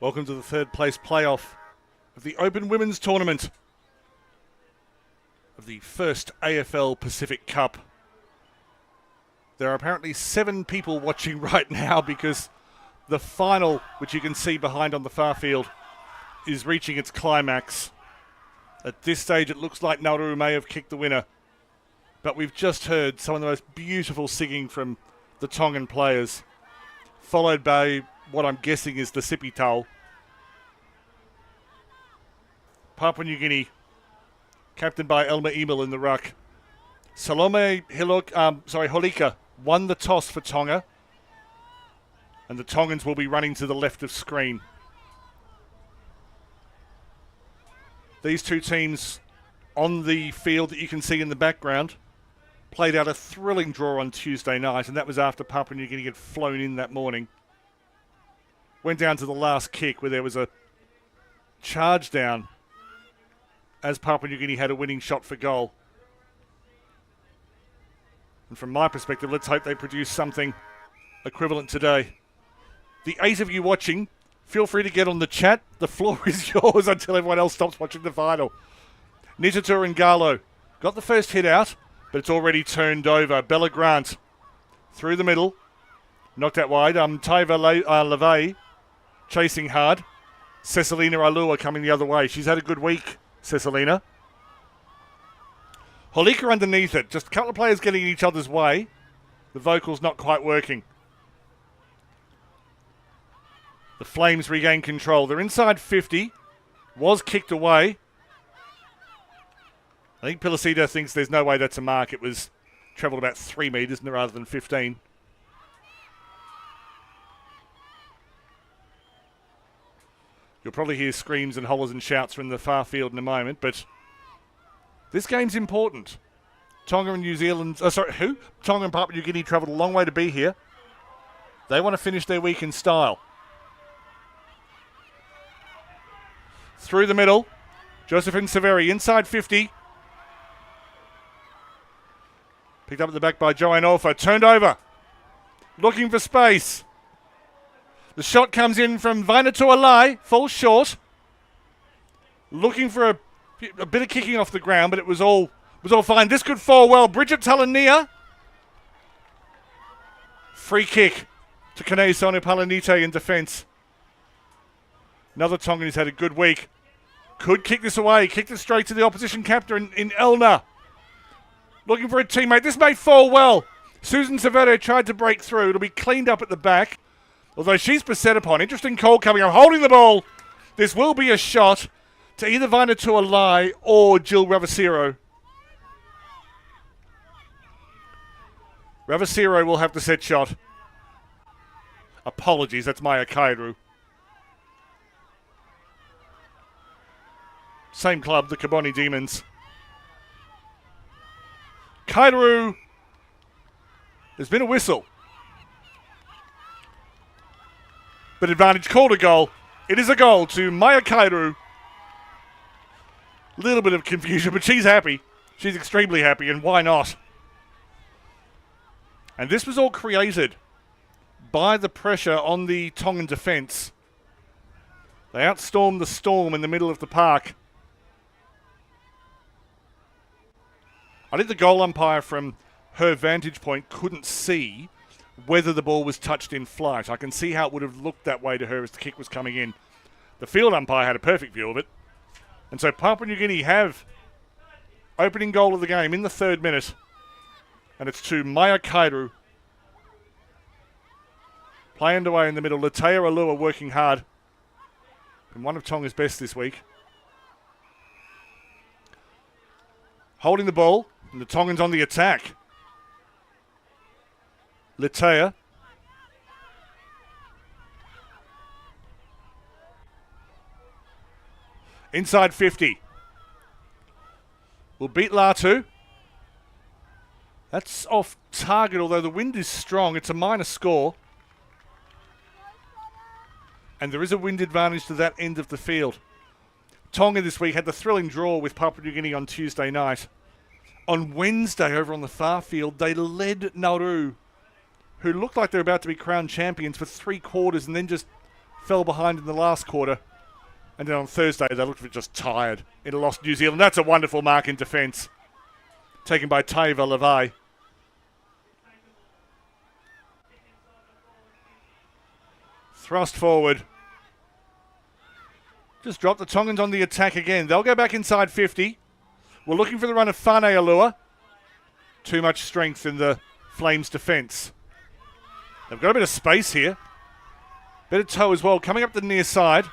Welcome to the third place playoff of the Open Women's Tournament of the first AFL Pacific Cup. There are apparently 7 people watching right now because the final, which you can see behind on the far field, is reaching its climax. At this stage, it looks like Nauru may have kicked the winner, but we've just heard some of the most beautiful singing from the Tongan players, followed by what I'm guessing is the sippy towel. Papua New Guinea, captained by Elma Emil in the ruck. Salome Holika won the toss for Tonga, and the Tongans will be running to the left of screen. These two teams on the field that you can see in the background played out a thrilling draw on Tuesday night, and that was after Papua New Guinea had flown in that morning. Went down to the last kick where there was a charge down as Papua New Guinea had a winning shot for goal. And from my perspective, let's hope they produce something equivalent today. The 8 of you watching, feel free to get on the chat. The floor is yours until everyone else stops watching the final. Nitatur and Galo got the first hit out, but it's already turned over. Bella Grant through the middle, knocked out wide. Taiva LeVay chasing hard. Cecilina Alua coming the other way. She's had a good week, Cecilina. Holika underneath it. Just a couple of players getting in each other's way. The vocal's not quite working. The Flames regain control. They're inside 50. Was kicked away. I think Pilasita thinks there's no way that's a mark. It was travelled about 3 metres rather than 15. You'll probably hear screams and hollers and shouts from the far field in a moment, but this game's important. Tonga and New Zealand... Tonga and Papua New Guinea travelled a long way to be here. They want to finish their week in style. Through the middle. Josephine Severi inside 50. Picked up at the back by Joanne Orfa. Turned over. Looking for space. The shot comes in from Vainatu Alai. Falls short. Looking for a bit of kicking off the ground, but it was all fine. This could fall well. Bridget Talania. Free kick to Kane Sonu Palanite in defence. Another Tongan who's had a good week. Could kick this away. Kicked it straight to the opposition captain in Elna. Looking for a teammate. This may fall well. Susan Severo tried to break through. It'll be cleaned up at the back. Although she's beset upon. Interesting call coming up. Holding the ball. This will be a shot to either Vainatu Alai or Jill Ravasiro. Ravasiro will have the set shot. Apologies, that's Maya Kairu. Same club, the Kaboni Demons. Kairu. There's been a whistle. But advantage called a goal. It is a goal to Maya Kairu. Little bit of confusion, but she's happy. She's extremely happy, and why not? And this was all created by the pressure on the Tongan defence. They outstormed the storm in the middle of the park. I think the goal umpire from her vantage point couldn't see whether the ball was touched in flight. I can see how it would have looked that way to her as the kick was coming in. The field umpire had a perfect view of it. And so Papua New Guinea have opening goal of the game in the 3rd minute. And it's to Maya Kairu. Play underway in the middle. Letea Alua working hard. Been one of Tonga's best this week. Holding the ball. And the Tongans on the attack. Letea. Inside 50. Will beat Latu. That's off target, although the wind is strong. It's a minor score. And there is a wind advantage to that end of the field. Tonga this week had the thrilling draw with Papua New Guinea on Tuesday night. On Wednesday, over on the far field, they led Nauru, who looked like they're about to be crowned champions for 3 quarters and then just fell behind in the last quarter. And then on Thursday, they looked just tired in a loss to New Zealand. That's a wonderful mark in defence, taken by Taiva Levay. Thrust forward. Just drop the Tongans on the attack again. They'll go back inside 50. We're looking for the run of Fane Alua. Too much strength in the Flames' defence. They've got a bit of space here. Bit of toe as well, coming up the near side.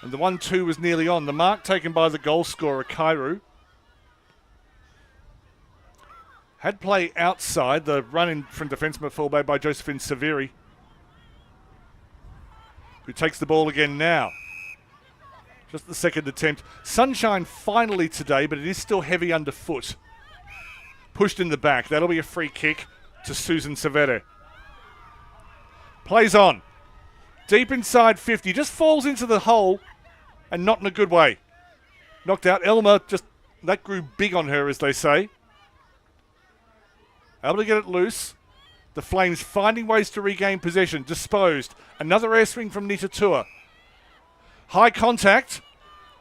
And the 1-2 was nearly on. The mark taken by the goal scorer, Kairu. Had play outside. The run in from defenceman fullback by Josephine Saviri, who takes the ball again now. Just the second attempt. Sunshine finally today, but it is still heavy underfoot. Pushed in the back. That'll be a free kick to Susan Severe. Plays on. Deep inside 50. Just falls into the hole, and not in a good way. Knocked out. Elma, that grew big on her, as they say. Able to get it loose. The Flames finding ways to regain possession. Disposed. Another air swing from Nita Tua. High contact.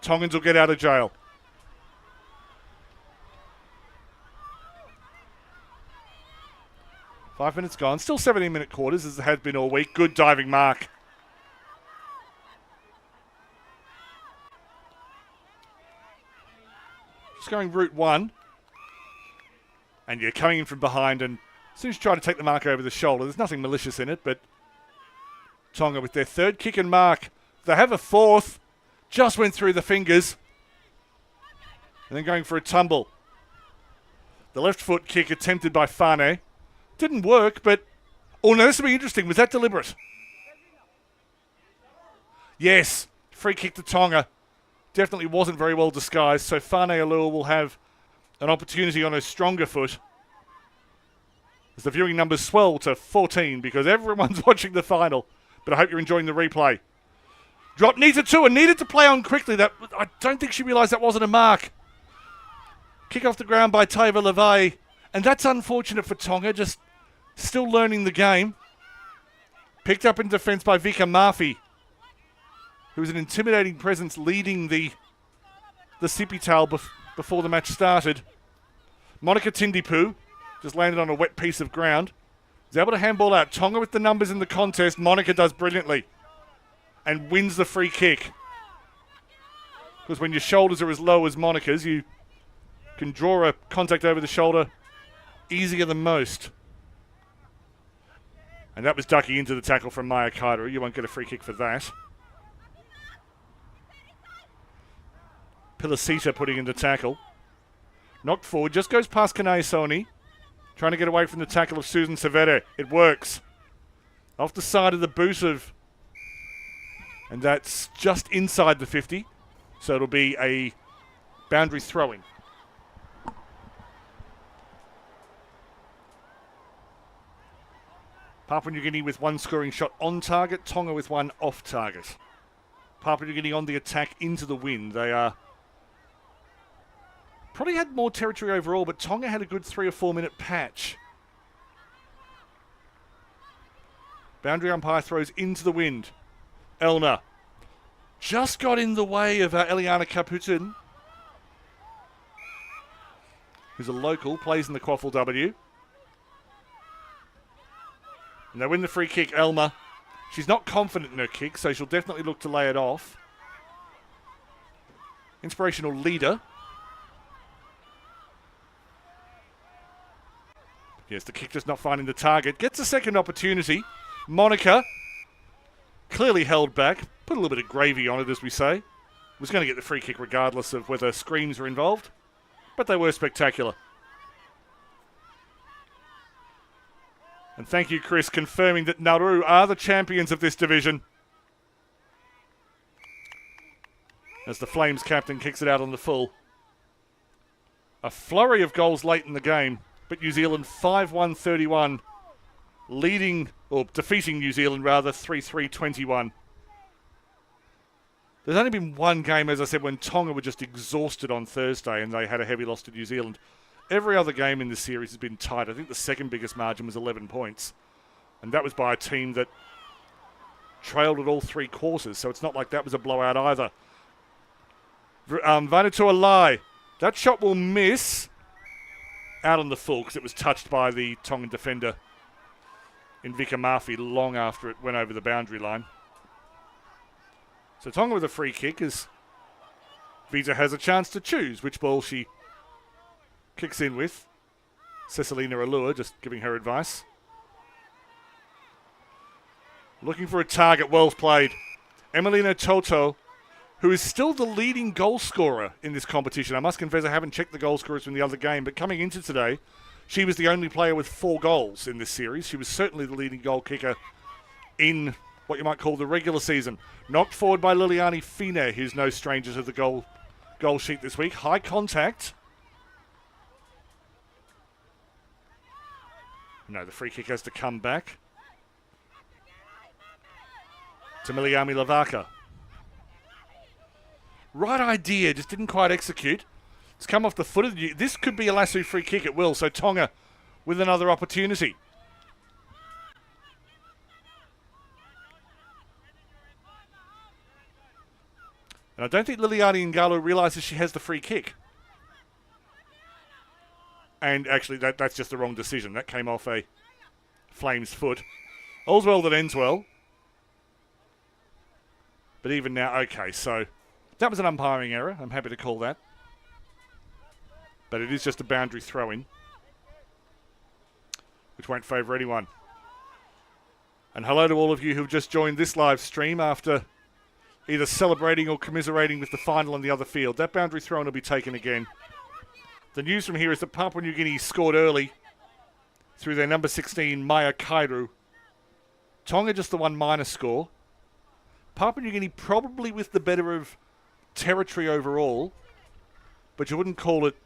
Tongans will get out of jail. Five minutes gone. Still 17-minute quarters, as it has been all week. Good diving mark. Just going route one. And you're coming in from behind, and as soon as you try to take the mark over the shoulder, there's nothing malicious in it, but Tonga with their third kick and mark. They have a fourth. Just went through the fingers. And then going for a tumble. The left foot kick attempted by Fane. Didn't work, but... Oh, no, this will be interesting. Was that deliberate? Yes. Free kick to Tonga. Definitely wasn't very well disguised, so Fane Alua will have an opportunity on her stronger foot as the viewing numbers swell to 14 because everyone's watching the final. But I hope you're enjoying the replay. Drop Nita Tua. Needed to play on quickly. I don't think she realised that wasn't a mark. Kick off the ground by Taiva Levay. And that's unfortunate for Tonga, just still learning the game. Picked up in defence by Vika Murphy, who was an intimidating presence leading the Sipital before the match started. Monica Tindipu just landed on a wet piece of ground. Was able to handball out. Tonga with the numbers in the contest. Monica does brilliantly and wins the free kick. Because when your shoulders are as low as Monica's, you can draw a contact over the shoulder easier than most. And that was ducking into the tackle from Maya Kairu. You won't get a free kick for that. Pilasita putting in the tackle. Knocked forward, just goes past Kanae Soni. Trying to get away from the tackle of Susan Severe. It works. Off the side of the boot of... And that's just inside the 50. So it'll be a boundary throwing. Papua New Guinea with one scoring shot on target. Tonga with one off target. Papua New Guinea on the attack into the wind. They are... Probably had more territory overall, but Tonga had a good 3 or 4 minute patch. Boundary umpire throws into the wind. Elna just got in the way of Eliana Caputin, who's a local, plays in the Quaffle W. And they win the free kick, Elma. She's not confident in her kick, so she'll definitely look to lay it off. Inspirational leader. Yes, the kick just not finding the target. Gets a second opportunity. Monica, clearly held back. Put a little bit of gravy on it, as we say. Was going to get the free kick regardless of whether screams were involved. But they were spectacular. And thank you, Chris, confirming that Nauru are the champions of this division. As the Flames captain kicks it out on the full. A flurry of goals late in the game. But New Zealand 5-1-31, leading, or defeating New Zealand rather, 3-3-21. There's only been one game, as I said, when Tonga were just exhausted on Thursday and they had a heavy loss to New Zealand. Every other game in this series has been tight. I think the second biggest margin was 11 points. And that was by a team that trailed at all 3 quarters, so it's not like that was a blowout either. Vanuatu-Alai. That shot will miss out on the full because it was touched by the Tongan defender in Vika Mafi long after it went over the boundary line. So Tonga with a free kick as Visa has a chance to choose which ball she kicks in with. Cecilina Alua just giving her advice. Looking for a target, well played. Emelina Toto, who is still the leading goal scorer in this competition. I must confess I haven't checked the goal scorers from the other game, but coming into today, she was the only player with 4 goals in this series. She was certainly the leading goal kicker in what you might call the regular season. Knocked forward by Liliani Fine, who's no stranger to the goal sheet this week. High contact. No, the free kick has to come back to Miliami Lavaka. Right idea, just didn't quite execute. It's come off the foot of the... This could be a lasso free kick, it will. So Tonga with another opportunity. And I don't think Liliani Ngalo realises she has the free kick. And actually, that's just the wrong decision. That came off a Flames foot. All's well that ends well. But even now, okay, so that was an umpiring error. I'm happy to call that. But it is just a boundary throw-in, which won't favour anyone. And hello to all of you who've just joined this live stream after either celebrating or commiserating with the final on the other field. That boundary throw-in will be taken again. The news from here is that Papua New Guinea scored early through their number 16, Maya Kairu. Tonga just the one minus score. Papua New Guinea probably with the better of territory overall, but you wouldn't call it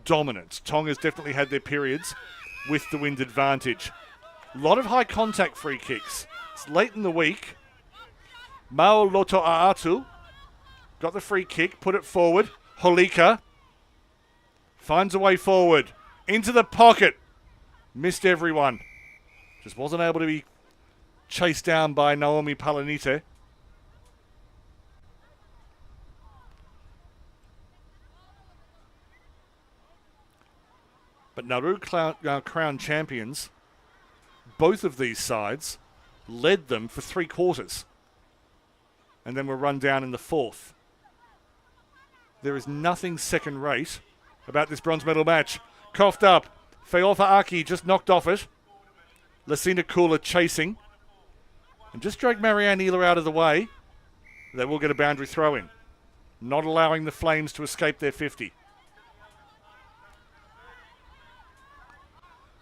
dominant. Tonga's definitely had their periods with the wind advantage. A lot of high contact free kicks. It's late in the week. Mao Loto Aatu got the free kick, put it forward. Holika finds a way forward. Into the pocket. Missed everyone. Just wasn't able to be chased down by Naomi Palanite. But Nauru crown champions, both of these sides led them for 3 quarters and then were run down in the 4th. There is nothing second rate about this bronze medal match. Coughed up. Feofa Aki just knocked off it. Lasina Kula chasing. And just dragged Marianne Ealer out of the way. They will get a boundary throw in. Not allowing the Flames to escape their 50.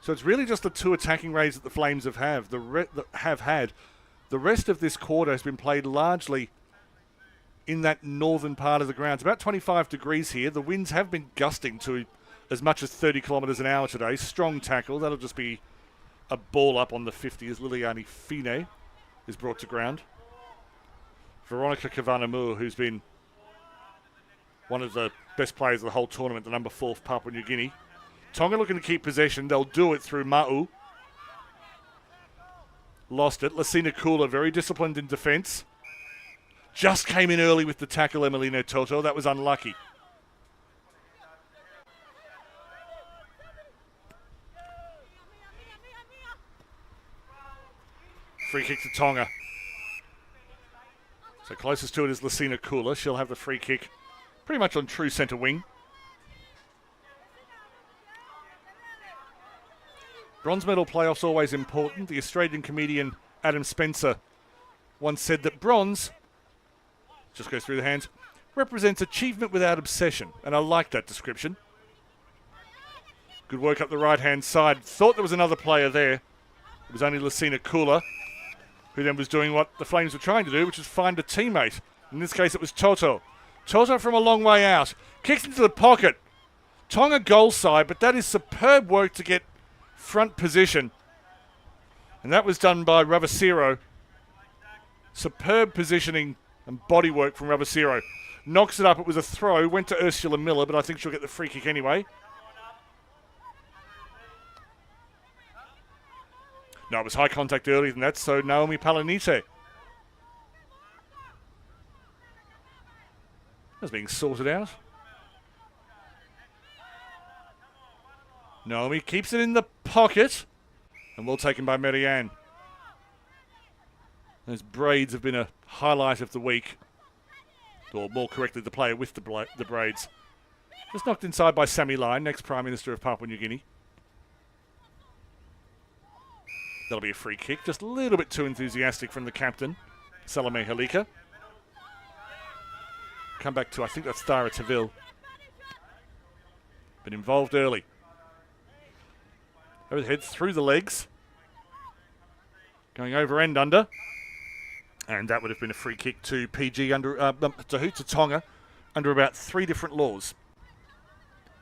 So it's really just the 2 attacking raids that the Flames have had. The rest of this quarter has been played largely in that northern part of the ground. It's about 25 degrees here. The winds have been gusting to as much as 30 kilometres an hour today. Strong tackle. That'll just be a ball up on the 50 as Liliani Fine is brought to ground. Veronica Kavanamur, who's been one of the best players of the whole tournament, the number 4 for Papua New Guinea. Tonga looking to keep possession. They'll do it through Ma'u. Lost it. Lasina Kula, very disciplined in defence. Just came in early with the tackle, Emelina Toto. That was unlucky. Free kick to Tonga. So closest to it is Lasina Kula. She'll have the free kick pretty much on true centre wing. Bronze medal playoffs always important. The Australian comedian Adam Spencer once said that bronze, just goes through the hands, represents achievement without obsession. And I like that description. Good work up the right-hand side. Thought there was another player there. It was only Lasina Kula, who then was doing what the Flames were trying to do, which is find a teammate. In this case, it was Toto. Toto from a long way out. Kicks into the pocket. Tonga goal side, but that is superb work to get front position. And that was done by Ravasiro. Superb positioning and body work from Ravasiro. Knocks it up. It was a throw. Went to Ursula Miller, but I think she'll get the free kick anyway. No, it was high contact earlier than that, so Naomi Palanite That's being sorted out. Naomi keeps it in the pocket. And well taken by Marianne. Those braids have been a highlight of the week. Or more correctly, the player with the braids. Just knocked inside by Sammy Line, next Prime Minister of Papua New Guinea. That'll be a free kick. Just a little bit too enthusiastic from the captain, Salome Halika. Come back to, I think that's Thara Taville. Been involved early. Overhead through the legs. Going over and under. And that would have been a free kick to PG under, to Tonga under about 3 different laws.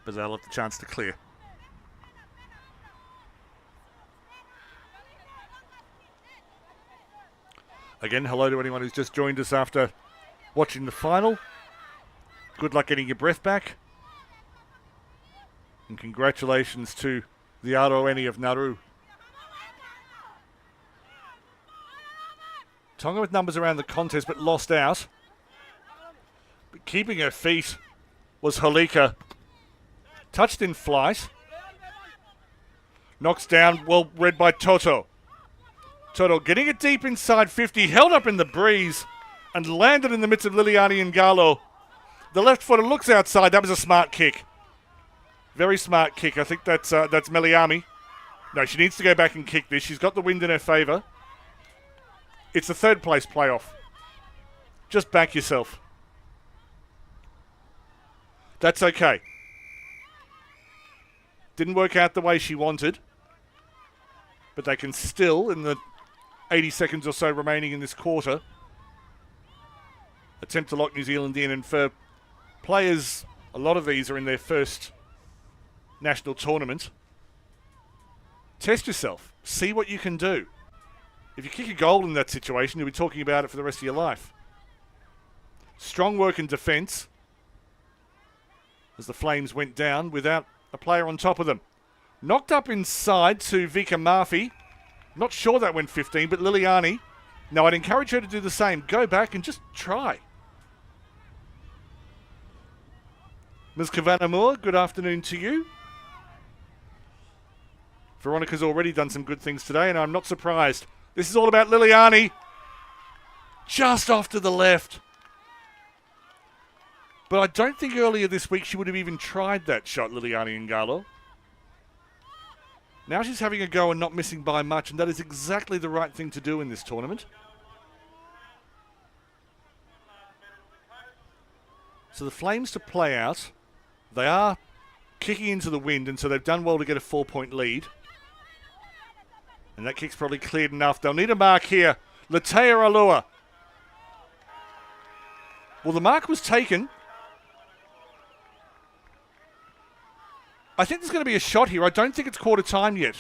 But they'll have the chance to clear. Again, hello to anyone who's just joined us after watching the final. Good luck getting your breath back. And congratulations to the Aroeni of Nauru. Tonga with numbers around the contest but lost out. But keeping her feet was Halika. Touched in flight. Knocks down, well read by Toto. Toto getting it deep inside 50, held up in the breeze and landed in the midst of Liliani Ngalo. The left footer looks outside. That was a smart kick. Very smart kick. I think that's Meliami. No, she needs to go back and kick this. She's got the wind in her favour. It's the 3rd place playoff. Just back yourself. That's okay. Didn't work out the way she wanted. But they can still, in the 80 seconds or so remaining in this quarter, attempt to lock New Zealand in. And for players, a lot of these are in their first national tournament. Test yourself. See what you can do. If you kick a goal in that situation, you'll be talking about it for the rest of your life. Strong work in defence as the Flames went down without a player on top of them. Knocked up inside to Vika Murphy. Not sure that went 15, but Liliani. No, I'd encourage her to do the same. Go back and just try. Ms. Kavanagh Moore, good afternoon to you. Veronica's already done some good things today, and I'm not surprised. This is all about Liliani. Just off to the left. But I don't think earlier this week she would have even tried that shot, Liliani Ngalo. Now she's having a go and not missing by much, and that is exactly the right thing to do in this tournament. So the Flames to play out. They are kicking into the wind, and so they've done well to get a 4-point lead. And that kick's probably cleared enough. They'll need a mark here. Latea Alua. Well, the mark was taken. I think there's going to be a shot here. I don't think it's quarter time yet.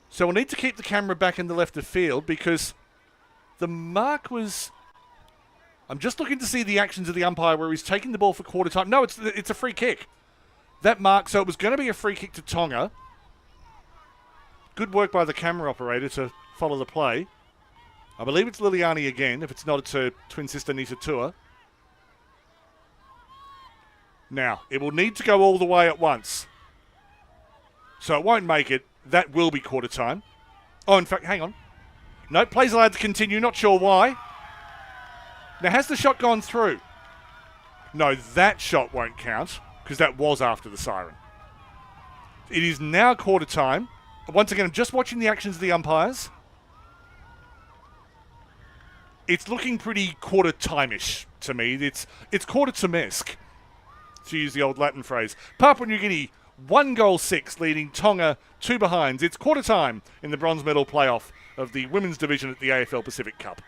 So we'll need to keep the camera back in the left of field because the mark was... I'm just looking to see the actions of the umpire where he's taking the ball for quarter time. No, it's a free kick. That mark, so it was going to be a free kick to Tonga. Good work by the camera operator to follow the play. I believe it's Liliani again. If it's not, it's her twin sister Nisa Tua. Now, it will need to go all the way at once. So it won't make it. That will be quarter time. Oh, in fact, hang on. No, play's allowed to continue. Not sure why. Now, has the shot gone through? No, that shot won't count because that was after the siren. It is now quarter time. Once again, I'm just watching the actions of the umpires. It's looking pretty quarter time-ish to me. It's quarter time-esque, to use the old Latin phrase. Papua New Guinea, 1-6, leading Tonga 2 behinds. It's quarter time in the bronze medal playoff of the women's division at the AFL Pacific Cup.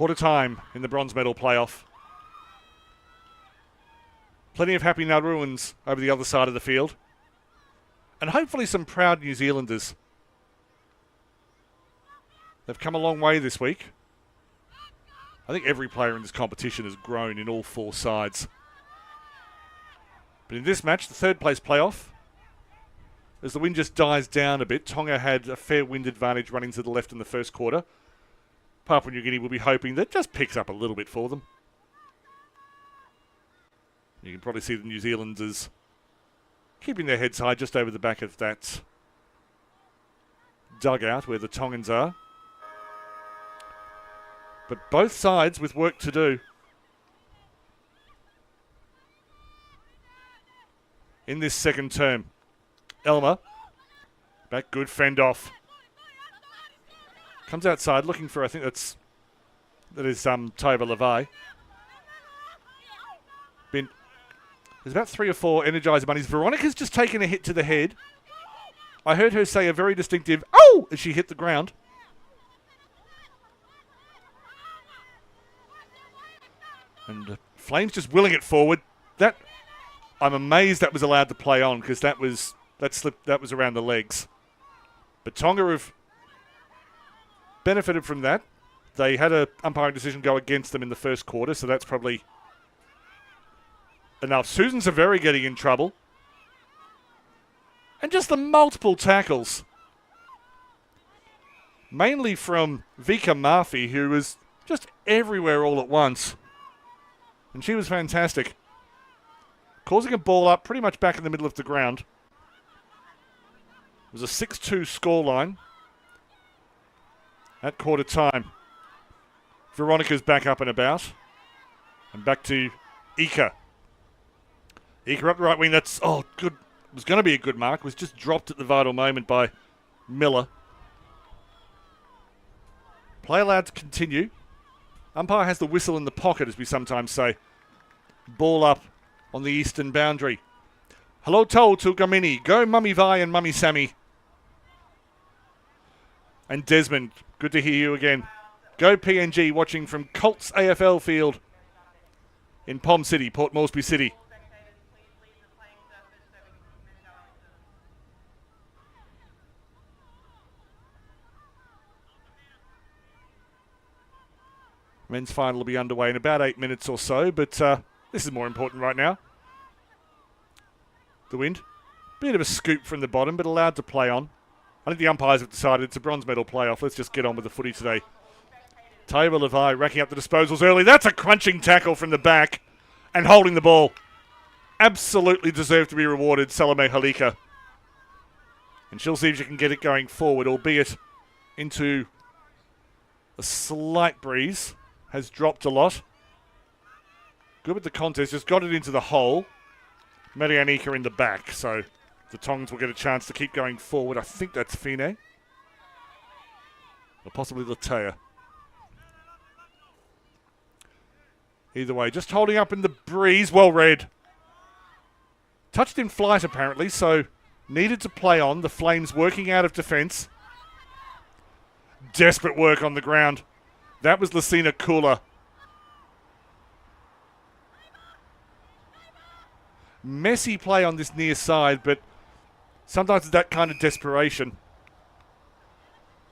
Quarter time in the bronze medal playoff. Plenty of happy Nauruans over the other side of the field. And hopefully some proud New Zealanders. They've come a long way this week. I think every player in this competition has grown in all four sides. But in this match, the third place playoff, as the wind just dies down a bit, Tonga had a fair wind advantage running to the left in the first quarter. Papua New Guinea will be hoping that just picks up a little bit for them. You can probably see the New Zealanders keeping their heads high just over the back of that dugout where the Tongans are. But both sides with work to do. In this second term. Elmer. Back good, fend off. Comes outside looking for, I think that is Taiva Levi. There's about 3 or 4 Energizer bunnies. Veronica's just taken a hit to the head. I heard her say a very distinctive, "Oh!" as she hit the ground. And Flames just willing it forward. That, I'm amazed that was allowed to play on because that was around the legs. But Tonga have benefited from that. They had an umpiring decision go against them in the first quarter, so that's probably enough. Susan Severi getting in trouble. And just the multiple tackles. Mainly from Vika Murphy, who was just everywhere all at once. And she was fantastic. Causing a ball up pretty much back in the middle of the ground. It was a 6-2 scoreline at quarter time. Veronica's back up and about. And back to Ika. Ika up the right wing. That's, good. It was going to be a good mark. It was just dropped at the vital moment by Miller. Play allowed to continue. Umpire has the whistle in the pocket, as we sometimes say. Ball up on the eastern boundary. Hello to Gamini. Go Mummy Vi and Mummy Sammy. And Desmond, good to hear you again. Go PNG, watching from Colts AFL field in Palm City, Port Moresby City. Men's final will be underway in about 8 minutes or so, but this is more important right now. The wind. Bit of a scoop from the bottom, but allowed to play on. I think the umpires have decided it's a bronze medal playoff. Let's just get on with the footy today. Taiva Levi racking up the disposals early. That's a crunching tackle from the back and holding the ball. Absolutely deserved to be rewarded, Salome Halika. And she'll see if she can get it going forward, albeit into a slight breeze. Has dropped a lot. Good with the contest. Just got it into the hole. Marianne Ika in the back. So the Tongs will get a chance to keep going forward. I think that's Fine. Or possibly Latea. Either way, just holding up in the breeze. Well read. Touched in flight apparently, so needed to play on. The Flames working out of defence. Desperate work on the ground. That was Lucina Kula. Messy play on this near side, but sometimes it's that kind of desperation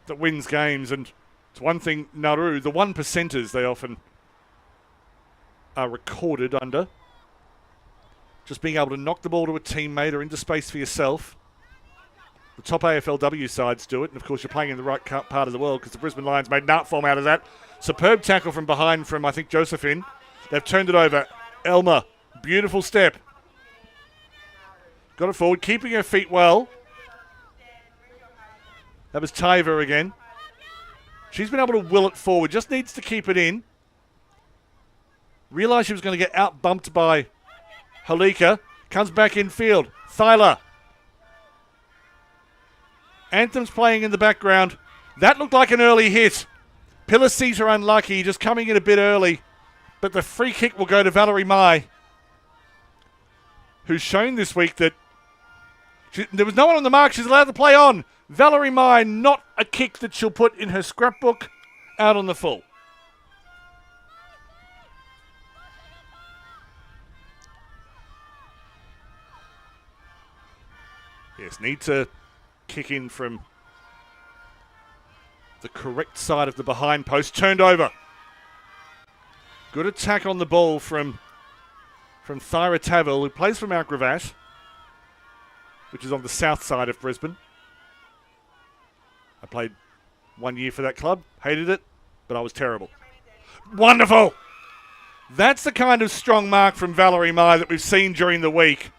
that wins games. And it's one thing, Nauru, the 1%ers they often are recorded under. Just being able to knock the ball to a teammate or into space for yourself. The top AFLW sides do it, and of course you're playing in the right part of the world because the Brisbane Lions made an art form out of that. Superb tackle from behind from, I think, Josephine. They've turned it over. Elma, beautiful step. Got it forward, keeping her feet well. That was Taiva again. She's been able to will it forward, just needs to keep it in. Realised she was going to get out-bumped by Halika. Comes back in field. Thyla. Anthem's playing in the background. That looked like an early hit. Pillasita unlucky, just coming in a bit early. But the free kick will go to Valerie Mai, who's shown this week that there was no one on the mark. She's allowed to play on. Valerie Mai, not a kick that she'll put in her scrapbook, out on the full. Yes, need to kick in from the correct side of the behind post. Turned over. Good attack on the ball from Thyra Tavel, who plays for Mount Gravatt, which is on the south side of Brisbane. I played 1 year for that club. Hated it, but I was terrible. Wonderful! That's the kind of strong mark from Valerie Mai that we've seen during the week.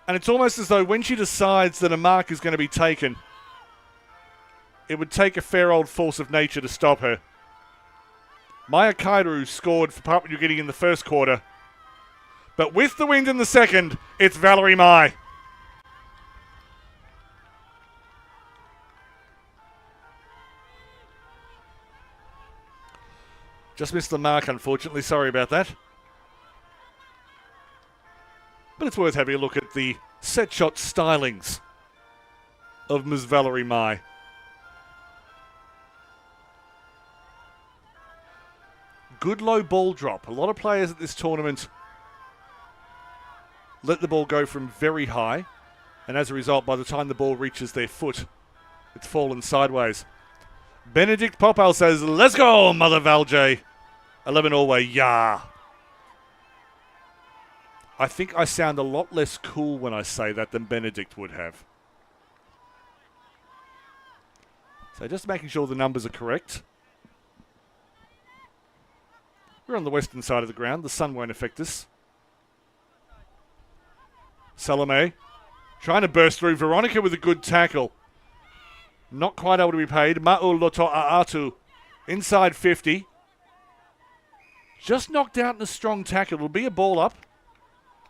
And it's almost as though when she decides that a mark is going to be taken, it would take a fair old force of nature to stop her. Maya Kairu scored for Papua New Guinea in the first quarter. But with the wind in the second, it's Valerie Mai. Just missed the mark, unfortunately. Sorry about that. But it's worth having a look at the set shot stylings of Ms. Valerie Mai. Good low ball drop. A lot of players at this tournament let the ball go from very high, and as a result, by the time the ball reaches their foot, it's fallen sideways. Benedict Popal says, "Let's go, Mother Valj." 11 all way, yeah. I think I sound a lot less cool when I say that than Benedict would have. So just making sure the numbers are correct. We're on the western side of the ground. The sun won't affect us. Salome trying to burst through. Veronica with a good tackle. Not quite able to be paid. Ma'u Loto Aatu inside 50. Just knocked out in a strong tackle. It'll be a ball up.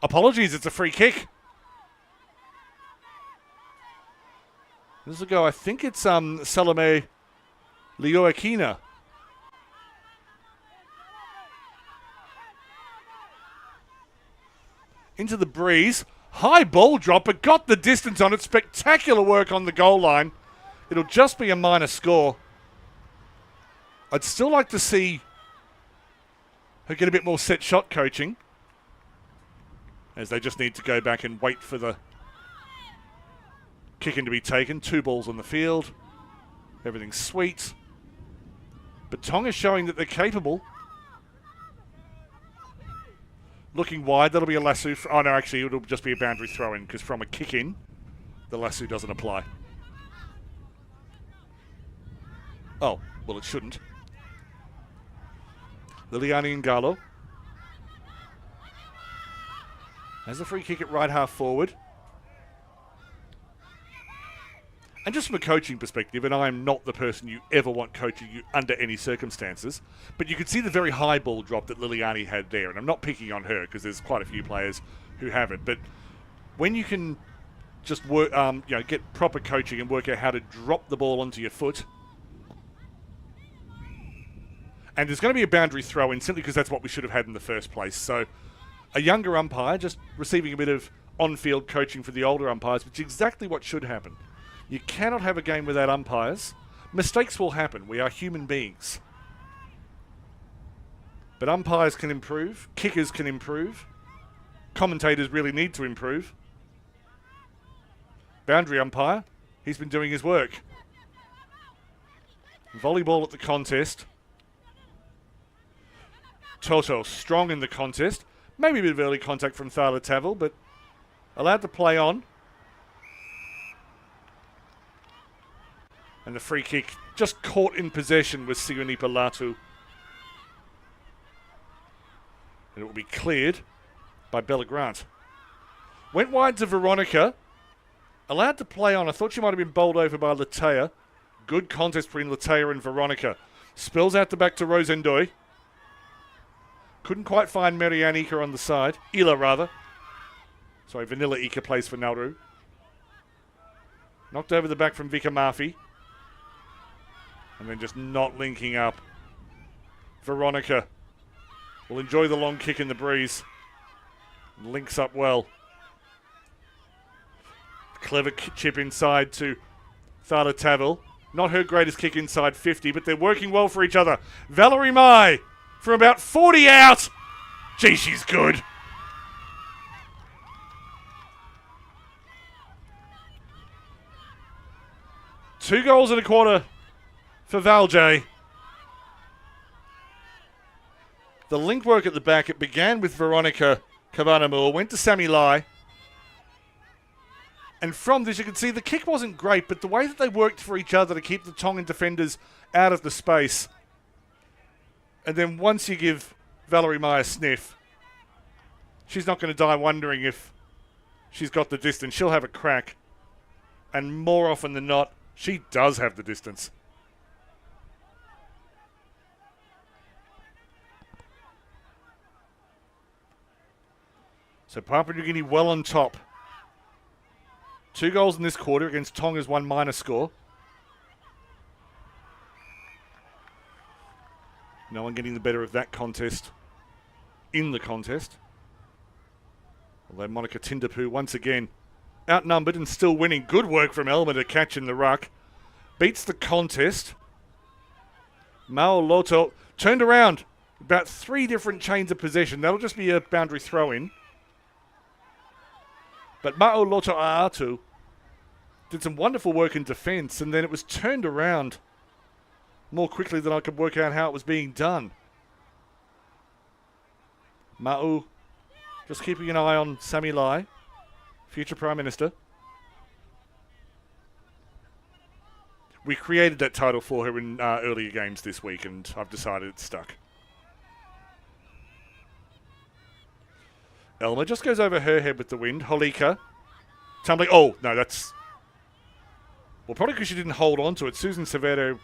Apologies, it's a free kick. This will go, I think it's Salome Lioakina. Into the breeze. High ball drop, but got the distance on it. Spectacular work on the goal line. It'll just be a minor score. I'd still like to see her get a bit more set shot coaching, as they just need to go back and wait for the kicking to be taken. 2 balls on the field. Everything's sweet. But Tonga's showing that they're capable. Looking wide, that'll be a lasso. Oh, no, actually, it'll just be a boundary throw-in, because from a kick-in, the lasso doesn't apply. Oh, well, it shouldn't. Liliani Ngalo has a free kick at right half forward. And just from a coaching perspective, and I am not the person you ever want coaching you under any circumstances, but you could see the very high ball drop that Liliani had there. And I'm not picking on her because there's quite a few players who have it. But when you can just work, get proper coaching and work out how to drop the ball onto your foot, and there's going to be a boundary throw in simply because that's what we should have had in the first place. So a younger umpire just receiving a bit of on-field coaching for the older umpires, which is exactly what should happen. You cannot have a game without umpires. Mistakes will happen. We are human beings. But umpires can improve. Kickers can improve. Commentators really need to improve. Boundary umpire, he's been doing his work. Volleyball at the contest. Toto strong in the contest. Maybe a bit of early contact from Thala Tavel, but allowed to play on. And the free kick just caught in possession with Sionipa Latu. And it will be cleared by Bella Grant. Went wide to Veronica. Allowed to play on. I thought she might have been bowled over by Latea. Good contest between Latea and Veronica. Spills out the back to Rosendoy. Couldn't quite find Marianne Ika on the side. Ila, rather. Sorry, Vanilla Ika plays for Nauru. Knocked over the back from Vika Murphy. And then just not linking up. Veronica will enjoy the long kick in the breeze. Links up well. Clever chip inside to Thala Tavel. Not her greatest kick inside 50, but they're working well for each other. Valerie Mai from about 40 out. Gee, she's good. 2 goals and a quarter for Valjay. The link work at the back, it began with Veronica Kavanamur, went to Sammy Lai. And from this, you can see the kick wasn't great, but the way that they worked for each other to keep the Tongan defenders out of the space. And then once you give Valerie Mai a sniff, she's not going to die wondering if she's got the distance. She'll have a crack. And more often than not, she does have the distance. So Papua New Guinea well on top. 2 goals in this quarter against Tonga's 1 minor score. No one getting the better of that contest in the contest. Although Monica Tindapu once again outnumbered and still winning. Good work from Elma to catch in the ruck. Beats the contest. Mao Loto turned around. About 3 different chains of possession. That'll just be a boundary throw in. But Mao Loto Aatu did some wonderful work in defence, and then it was turned around more quickly than I could work out how it was being done. Ma'u just keeping an eye on Sammy Lai, future Prime Minister. We created that title for her in earlier games this week, and I've decided it's stuck. Elma just goes over her head with the wind. Holika tumbling. Oh, no, that's... Well, probably because she didn't hold on to it. Susan Severo,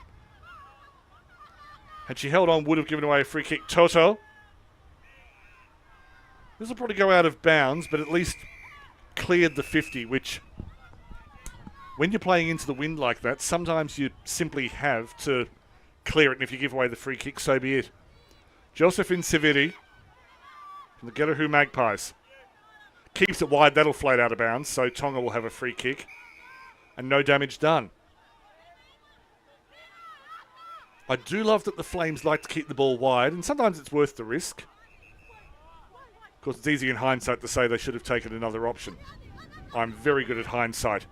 had she held on, would have given away a free kick. Toto. This will probably go out of bounds, but at least cleared the 50, which, when you're playing into the wind like that, sometimes you simply have to clear it, and if you give away the free kick, so be it. Josephine Severi from the Getahu Magpies. Keeps it wide, that'll float out of bounds, so Tonga will have a free kick. And no damage done. I do love that the Flames like to keep the ball wide, and sometimes it's worth the risk. Of course, it's easy in hindsight to say they should have taken another option. I'm very good at hindsight.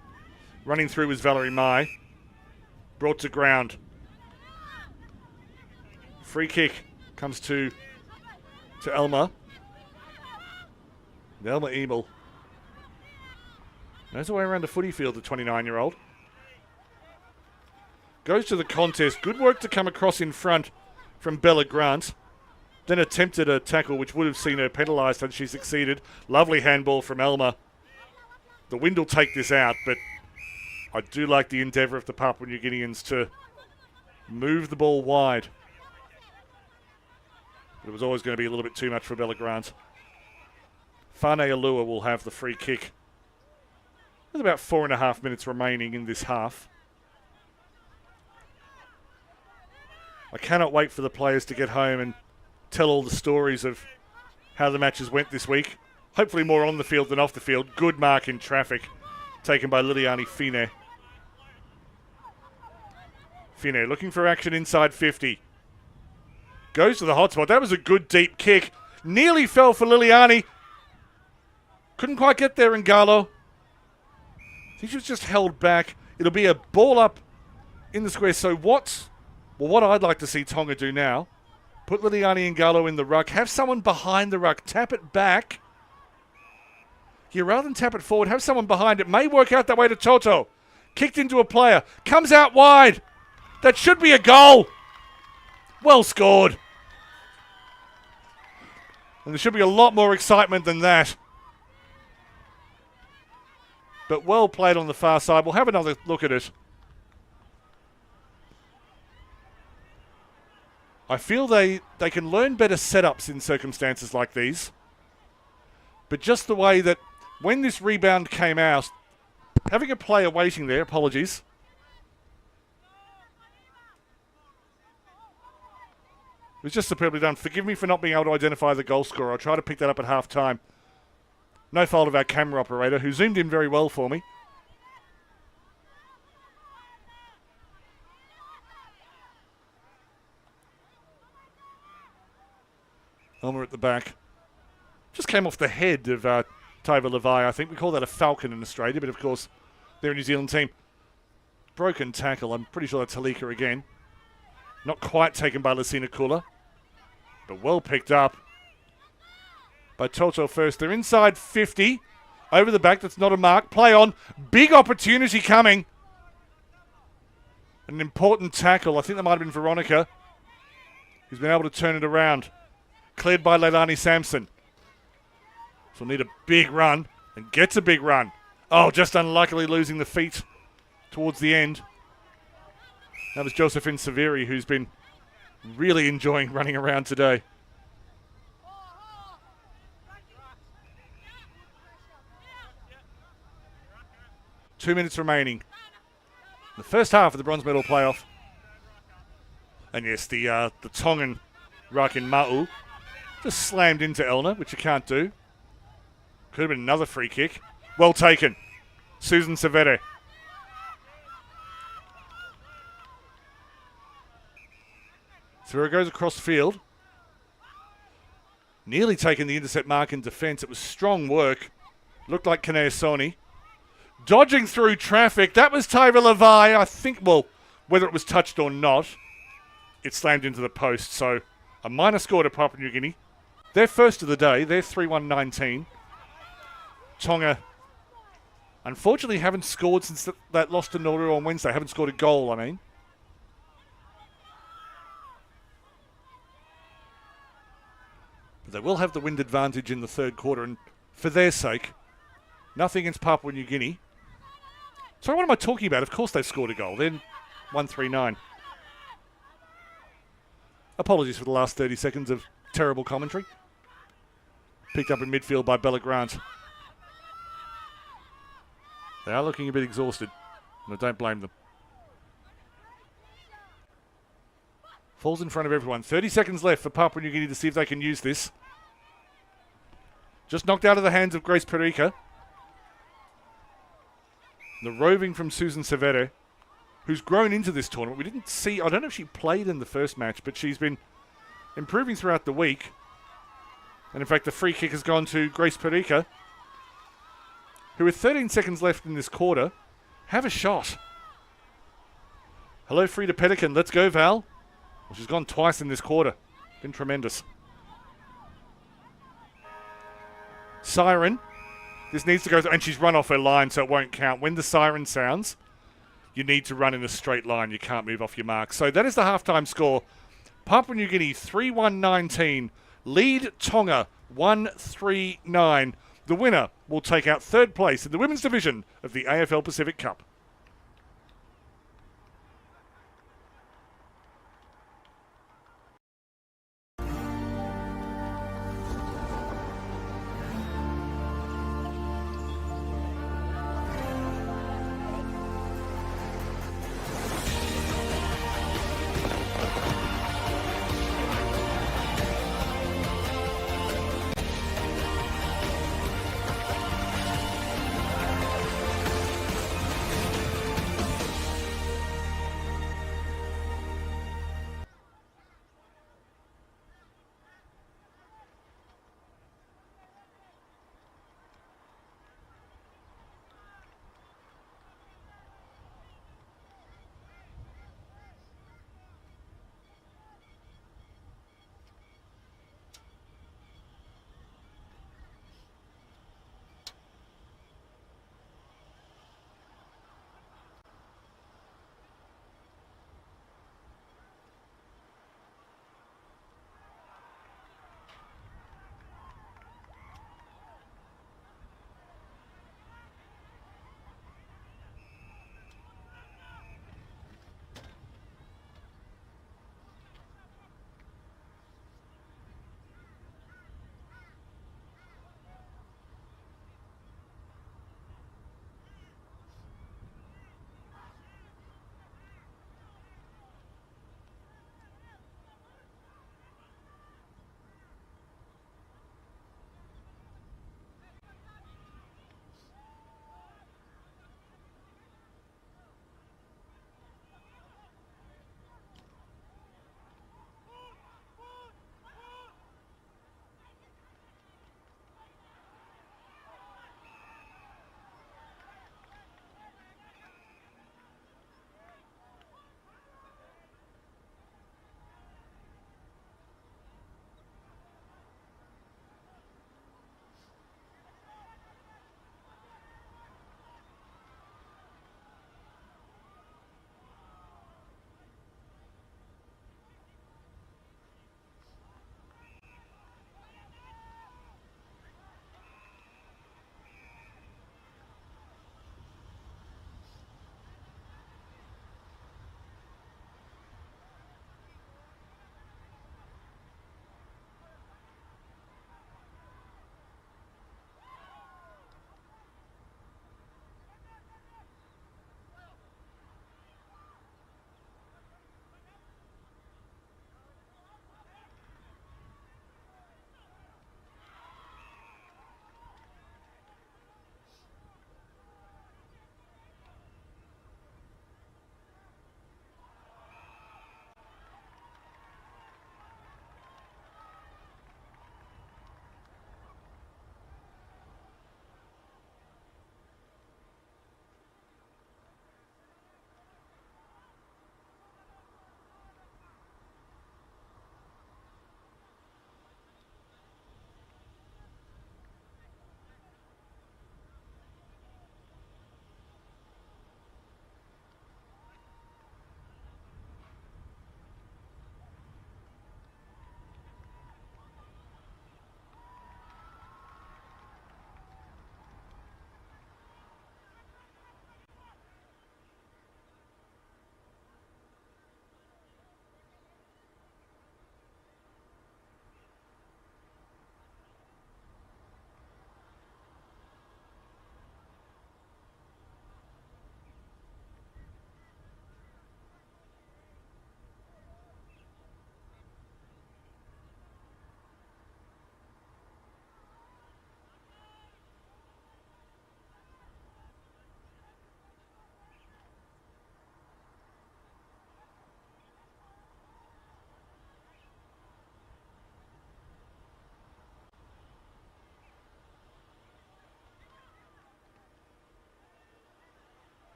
Running through was Valerie Mai. Brought to ground. Free kick comes to Elma. And Elma Emil knows the way around the footy field, the 29-year-old. Goes to the contest. Good work to come across in front from Bella Grant. Then attempted a tackle which would have seen her penalised had she succeeded. Lovely handball from Elma. The wind will take this out, but I do like the endeavour of the Papua New Guineans to move the ball wide. But it was always going to be a little bit too much for Bella Grant. Fane Alua will have the free kick. With about 4.5 minutes remaining in this half. I cannot wait for the players to get home and tell all the stories of how the matches went this week. Hopefully more on the field than off the field. Good mark in traffic taken by Liliani Fine. Fine looking for action inside 50. Goes to the hot spot. That was a good deep kick. Nearly fell for Liliani. Couldn't quite get there in Ngalo. I think she was just held back. It'll be a ball up in the square. So what I'd like to see Tonga do now, put Liliani and Ngalo in the ruck, have someone behind the ruck, tap it back. Yeah, rather than tap it forward, have someone behind it. May work out that way to Toto. Kicked into a player. Comes out wide. That should be a goal. Well scored. And there should be a lot more excitement than that. But well played on the far side. We'll have another look at it. I feel they can learn better setups in circumstances like these. But just the way that when this rebound came out, having a player waiting there, apologies. It was just superbly done. Forgive me for not being able to identify the goal scorer. I'll try to pick that up at half time. No fault of our camera operator, who zoomed in very well for me. Elmer at the back. Just came off the head of Taiva Levi, I think. We call that a falcon in Australia, but of course, they're a New Zealand team. Broken tackle. I'm pretty sure that's Halika again. Not quite taken by Lucina Kula, but well picked up by Toto first. They're inside 50. Over the back, that's not a mark. Play on. Big opportunity coming. An important tackle. I think that might have been Veronica, who's been able to turn it around. Cleared by Leilani Sampson. So we'll need a big run, and gets a big run. Oh, just unluckily losing the feet towards the end. That was Josephine Severi, who's been really enjoying running around today. Two minutes remaining. The first half of the bronze medal playoff. And yes, the Tongan Rakin Ma'u just slammed into Elna, which you can't do. Could have been another free kick. Well taken. Susan Severe. Severe goes across the field. Nearly taken the intercept mark in defence. It was strong work. Looked like Kanea Soni. Dodging through traffic. That was Tyra Levi. I think, well, whether it was touched or not, it slammed into the post. So a minor score to Papua New Guinea. They're first of the day. They're 3-1-19. Tonga, unfortunately, haven't scored since that loss to Nauru on Wednesday. Haven't scored a goal, I mean. But they will have the wind advantage in the third quarter, and for their sake, nothing against Papua New Guinea. So what am I talking about? Of course they've scored a goal. Then 1-3-9. Apologies for the last 30 seconds of terrible commentary. Picked up in midfield by Bella Grant. They are looking a bit exhausted, and I don't blame them. Falls in front of everyone. 30 seconds left for Papua New Guinea to see if they can use this. Just knocked out of the hands of Grace Perica. The roving from Susan Severe, who's grown into this tournament. We didn't see, I don't know if she played in the first match, but she's been improving throughout the week. And in fact, the free kick has gone to Grace Perica, who with 13 seconds left in this quarter, have a shot. Hello, Frida Pelican. Let's go, Val. Well, she's gone twice in this quarter. Been tremendous. Siren. This needs to go, and she's run off her line, so it won't count. When the siren sounds, you need to run in a straight line. You can't move off your mark. So that is the halftime score. Papua New Guinea 3-1-19. Lead Tonga 1-3-9. The winner will take out third place in the women's division of the AFL Pacific Cup.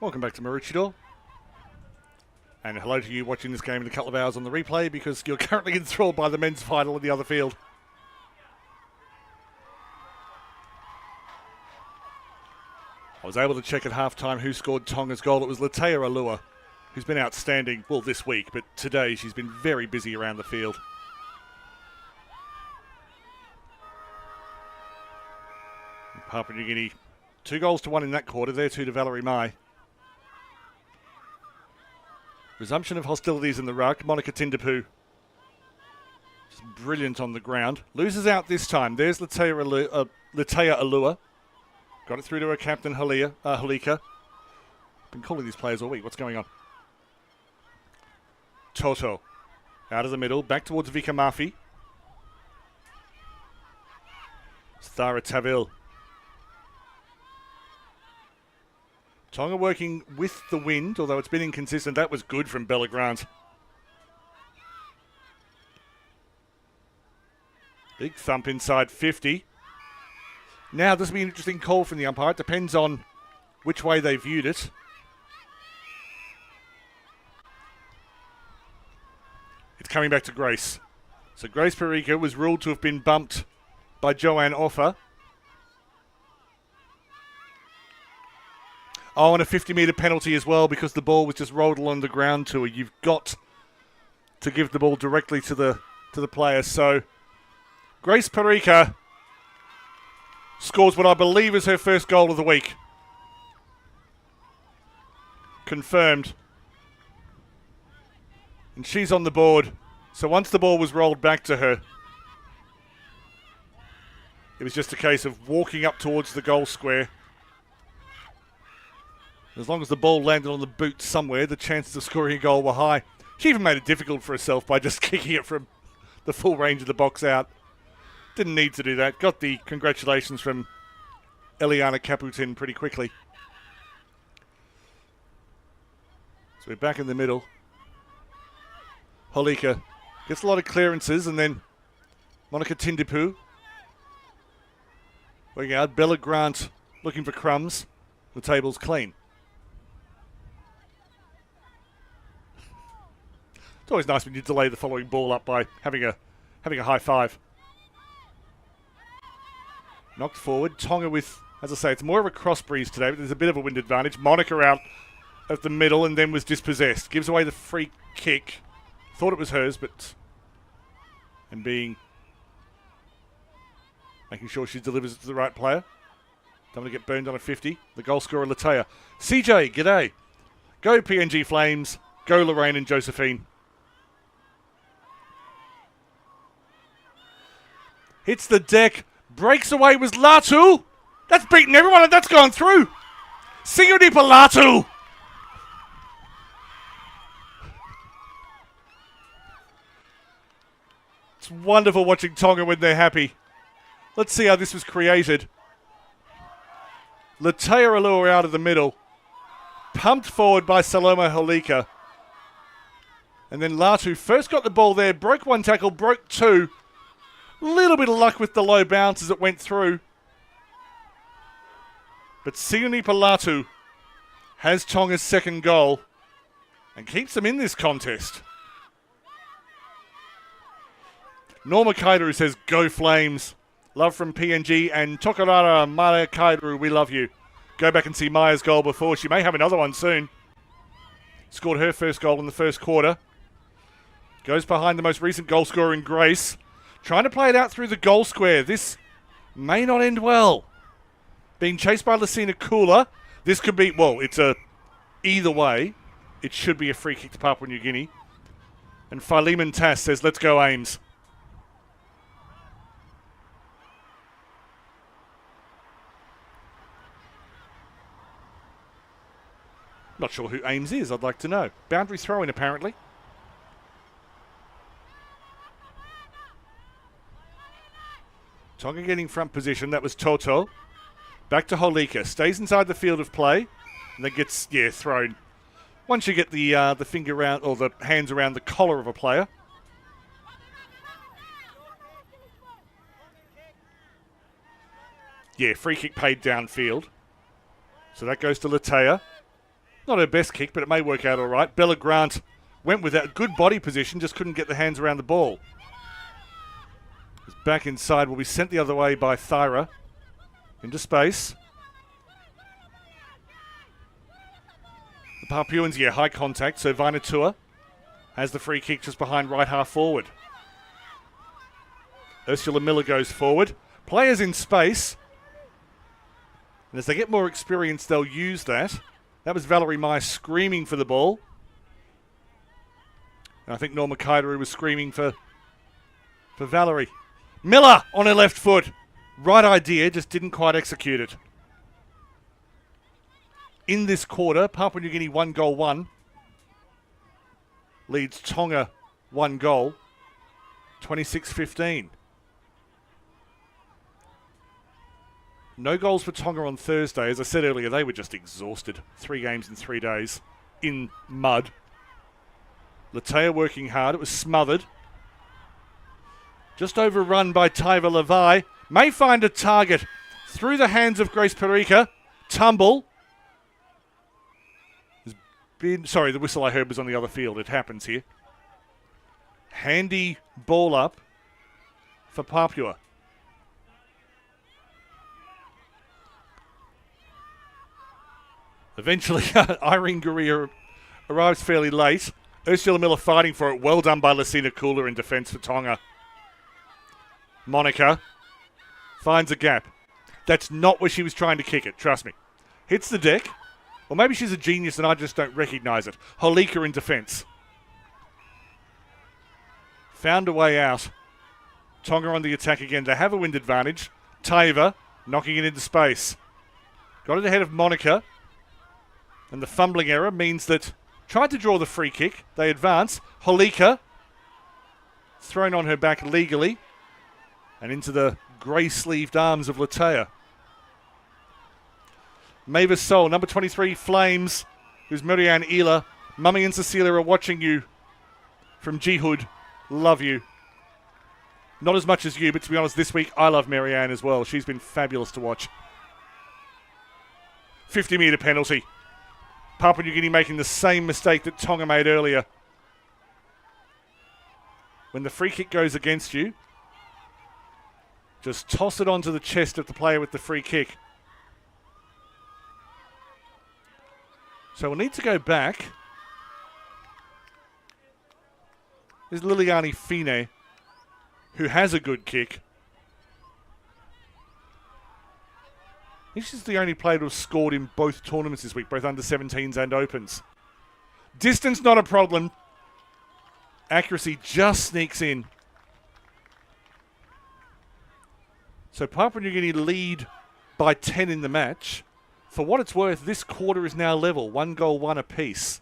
Welcome back to Maroochydore. And hello to you watching this game in a couple of hours on the replay because you're currently enthralled by the men's final in the other field. I was able to check at halftime who scored Tonga's goal. It was Latea Alua, who's been outstanding, well, this week, but today she's been very busy around the field. And Papua New Guinea, 2-1 in that quarter. There 2 to Valerie Mai. Resumption of hostilities in the ruck. Monica Tindapu. Just brilliant on the ground. Loses out this time. There's Latea Alua. Got it through to her captain, Halika. Been calling these players all week. What's going on? Toto. Out of the middle. Back towards Vika Mafi. Thara Tavil. Tonga working with the wind, although it's been inconsistent. That was good from Bella Grant. Big thump inside 50. Now, this will be an interesting call from the umpire. It depends on which way they viewed it. It's coming back to Grace. So Grace Perica was ruled to have been bumped by Joanne Offa. Oh, and a 50-metre penalty as well because the ball was just rolled along the ground to her. You've got to give the ball directly to the player. So Grace Perica scores what I believe is her first goal of the week. Confirmed. And she's on the board. So once the ball was rolled back to her, it was just a case of walking up towards the goal square. As long as the ball landed on the boot somewhere, the chances of scoring a goal were high. She even made it difficult for herself by just kicking it from the full range of the box out. Didn't need to do that. Got the congratulations from Eliana Caputin pretty quickly. So we're back in the middle. Holika gets a lot of clearances, and then Monica Tindapu working out. Bella Grant looking for crumbs. The table's clean. It's always nice when you delay the following ball up by having a high five. Knocked forward. Tonga with, as I say, it's more of a cross breeze today, but there's a bit of a wind advantage. Monica out at the middle and then was dispossessed. Gives away the free kick. Thought it was hers, but... And making sure she delivers it to the right player. Don't want to get burned on a 50. The goal scorer, Latea. CJ, g'day. Go PNG Flames. Go Lorraine and Josephine. Hits the deck. Breaks away was Latu. That's beaten everyone and that's gone through. Siunipa Latu. It's wonderful watching Tonga when they're happy. Let's see how this was created. Latea Alua out of the middle. Pumped forward by Saloma Holika. And then Latu first got the ball there. Broke one tackle, broke two. Little bit of luck with the low bounce as it went through. But Siunipa Latu has Tonga's second goal and keeps them in this contest. Norma Kaidaru says, go Flames. Love from PNG and Tokarara Maya Kaidaru, we love you. Go back and see Maya's goal before. She may have another one soon. Scored her first goal in the first quarter. Goes behind the most recent goal scorer in Grace. Trying to play it out through the goal square. This may not end well. Being chased by Lucina Kula. This could be, well, it's a either way. It should be a free kick to Papua New Guinea. And Philemon Tass says, let's go Ames. Not sure who Ames is, I'd like to know. Boundary throw-in, apparently. Tonga getting front position. That was Toto. Back to Holika. Stays inside the field of play. And then gets, thrown. Once you get the finger around, or the hands around the collar of a player. Free kick paid downfield. So that goes to Latea. Not her best kick, but it may work out all right. Bella Grant went with that good body position, just couldn't get the hands around the ball. It's back inside, will be sent the other way by Thyra. Into space. The Papuans, yeah, high contact, so Vainatua has the free kick just behind right half forward. Ursula Miller goes forward. Players in space. And as they get more experience, they'll use that. That was Valerie Mai screaming for the ball. And I think Norma Kaidaru was screaming for Valerie. Miller on her left foot. Right idea, just didn't quite execute it. In this quarter, Papua New Guinea 1-1. Leads Tonga 1 goal. 26-15. No goals for Tonga on Thursday. As I said earlier, they were just exhausted. 3 games in 3 days in mud. Latea working hard. It was smothered. Just overrun by Taiva Levi. May find a target through the hands of Grace Perica. Tumble. Sorry, the whistle I heard was on the other field. It happens here. Handy ball up for Papua. Eventually, Irene Gurria arrives fairly late. Ursula Miller fighting for it. Well done by Lucina Kula in defence for Tonga. Monica finds a gap. That's not where she was trying to kick it, trust me. Hits the deck. Or maybe she's a genius and I just don't recognise it. Holika in defence. Found a way out. Tonga on the attack again. They have a wind advantage. Taiva knocking it into space. Got it ahead of Monica. And the fumbling error means that tried to draw the free kick. They advance. Holika thrown on her back legally. And into the grey-sleeved arms of Latea. Mavis Sol, number 23, Flames, who's Marianne Ela. Mummy and Cecilia are watching you from Jehud. Love you. Not as much as you, but to be honest, this week I love Marianne as well. She's been fabulous to watch. 50-metre penalty. Papua New Guinea making the same mistake that Tonga made earlier. When the free kick goes against you, just toss it onto the chest of the player with the free kick. So we'll need to go back. There's Liliani Fine, who has a good kick. I think she's the only player to have scored in both tournaments this week, both under-17s and opens. Distance not a problem. Accuracy just sneaks in. So Papua New Guinea lead by 10 in the match. For what it's worth, this quarter is now level. 1 goal, 1 apiece.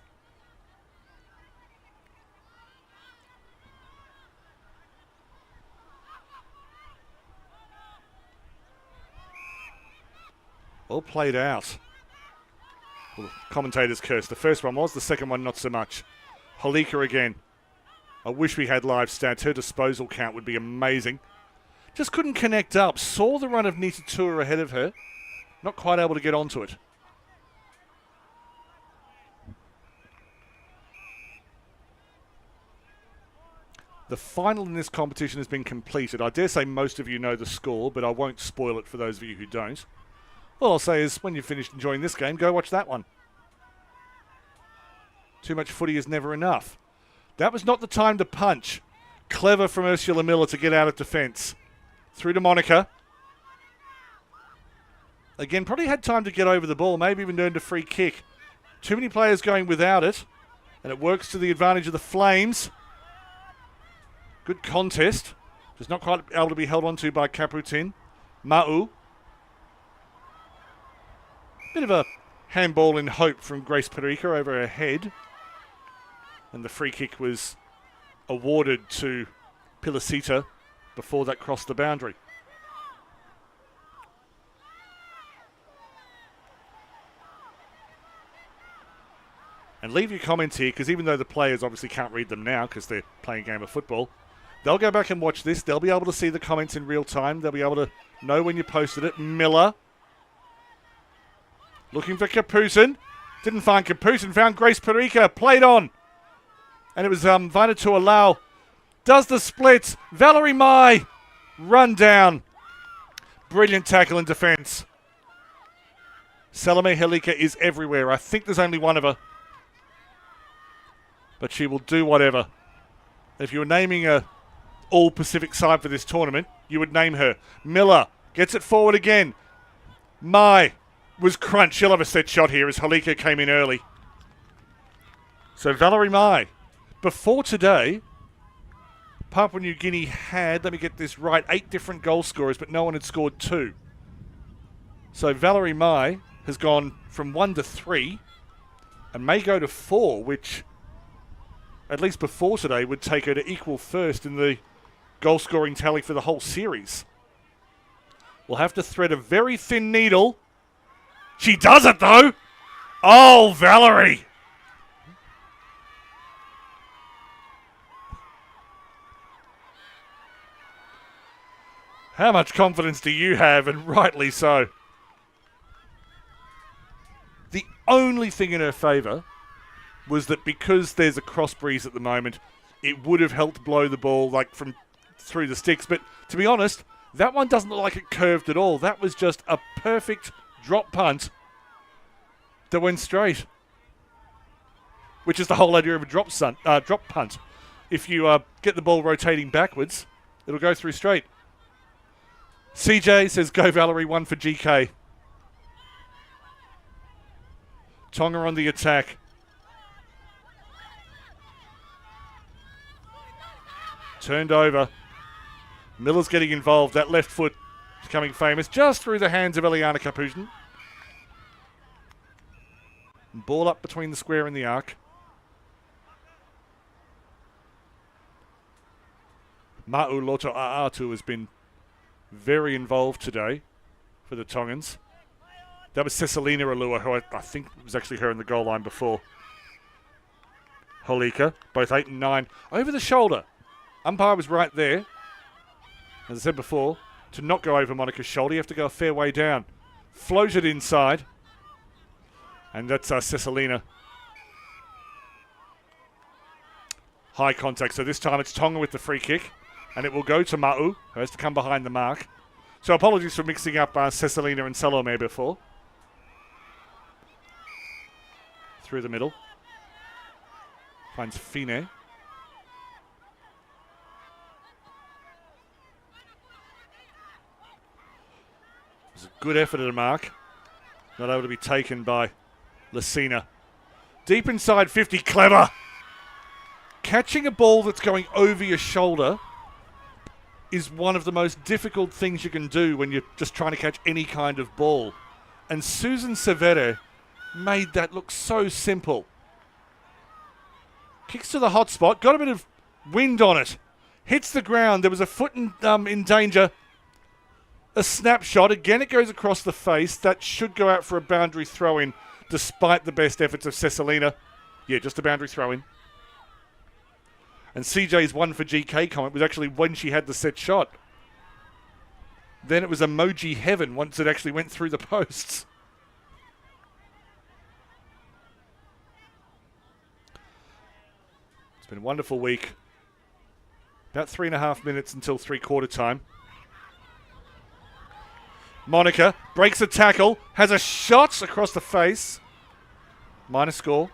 All played out. Well, the commentators cursed. The first one was, the second one not so much. Holika again. I wish we had live stats. Her disposal count would be amazing. Just couldn't connect up. Saw the run of Nita Tua ahead of her. Not quite able to get onto it. The final in this competition has been completed. I dare say most of you know the score, but I won't spoil it for those of you who don't. All I'll say is, when you've finished enjoying this game, go watch that one. Too much footy is never enough. That was not the time to punch. Clever from Ursula Miller to get out of defence. Through to Monica. Again, probably had time to get over the ball, maybe even earned a free kick. Too many players going without it, and it works to the advantage of the Flames. Good contest. Just not quite able to be held onto by Caputin. Ma'u. Bit of a handball in hope from Grace Perica over her head. And the free kick was awarded to Pilasita before that crossed the boundary. And leave your comments here, because even though the players obviously can't read them now because they're playing a game of football, they'll go back and watch this. They'll be able to see the comments in real time. They'll be able to know when you posted it. Miller. Looking for Caputin. Didn't find Caputh and found Grace Perica. Played on. And it was Vainatu Alau. Does the splits. Valerie Mai. Run down. Brilliant tackle in defence. Salome Helika is everywhere. I think there's only one of her. But she will do whatever. If you were naming a all-Pacific side for this tournament, you would name her. Miller gets it forward again. Mai was crunched. She'll have a set shot here as Helika came in early. So Valerie Mai. Before today, Papua New Guinea had, let me get this right, 8 different goal scorers, but no one had scored 2. So Valerie Mai has gone from 1 to 3 and may go to 4, which, at least before today, would take her to equal first in the goal-scoring tally for the whole series. We'll have to thread a very thin needle. She does it, though! Oh, Valerie! How much confidence do you have? And rightly so. The only thing in her favour was that because there's a cross breeze at the moment, it would have helped blow the ball like from through the sticks. But to be honest, that one doesn't look like it curved at all. That was just a perfect drop punt that went straight, which is the whole idea of a drop punt. If you get the ball rotating backwards, it'll go through straight. CJ says, go Valerie, 1 for GK. Tonga on the attack. Turned over. Miller's getting involved. That left foot is becoming famous just through the hands of Eliana Caputh. Ball up between the square and the arc. Ma'u Loto A'atu has been very involved today for the Tongans. That was Cecilina Alua, who I think was actually her in the goal line before. Helika, both 8 and 9. Over the shoulder. Umpire was right there. As I said before, to not go over Monica's shoulder, you have to go a fair way down. Floated inside. And that's Cecilina. High contact. So this time it's Tonga with the free kick. And it will go to Ma'u, who has to come behind the mark. So apologies for mixing up Cecilina and Salome before. Through the middle. Finds Fine. It was a good effort at a mark. Not able to be taken by Lucina. Deep inside 50, clever. Catching a ball that's going over your shoulder is one of the most difficult things you can do when you're just trying to catch any kind of ball. And Susan Severe made that look so simple. Kicks to the hot spot, got a bit of wind on it. Hits the ground, there was a foot in danger. A snapshot, again it goes across the face. That should go out for a boundary throw-in, despite the best efforts of Cecilina. Yeah, just a boundary throw-in. And CJ's 1 for GK comment was actually when she had the set shot. Then it was emoji heaven once it actually went through the posts. It's been a wonderful week. About 3.5 minutes until 3/4 time. Monica breaks a tackle, has a shot across the face. Minor score.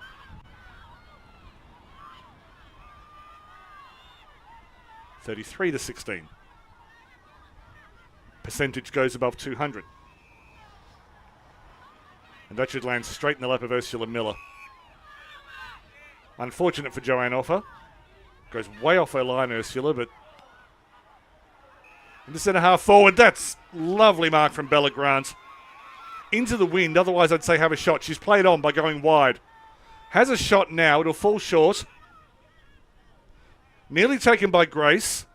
33-16. Percentage goes above 200. And that should land straight in the lap of Ursula Miller. Unfortunate for Joanne Offa. Goes way off her line, Ursula, but in the centre half forward, that's lovely mark from Bella Grant. Into the wind, otherwise I'd say have a shot. She's played on by going wide. Has a shot now, it'll fall short. Nearly taken by Grace.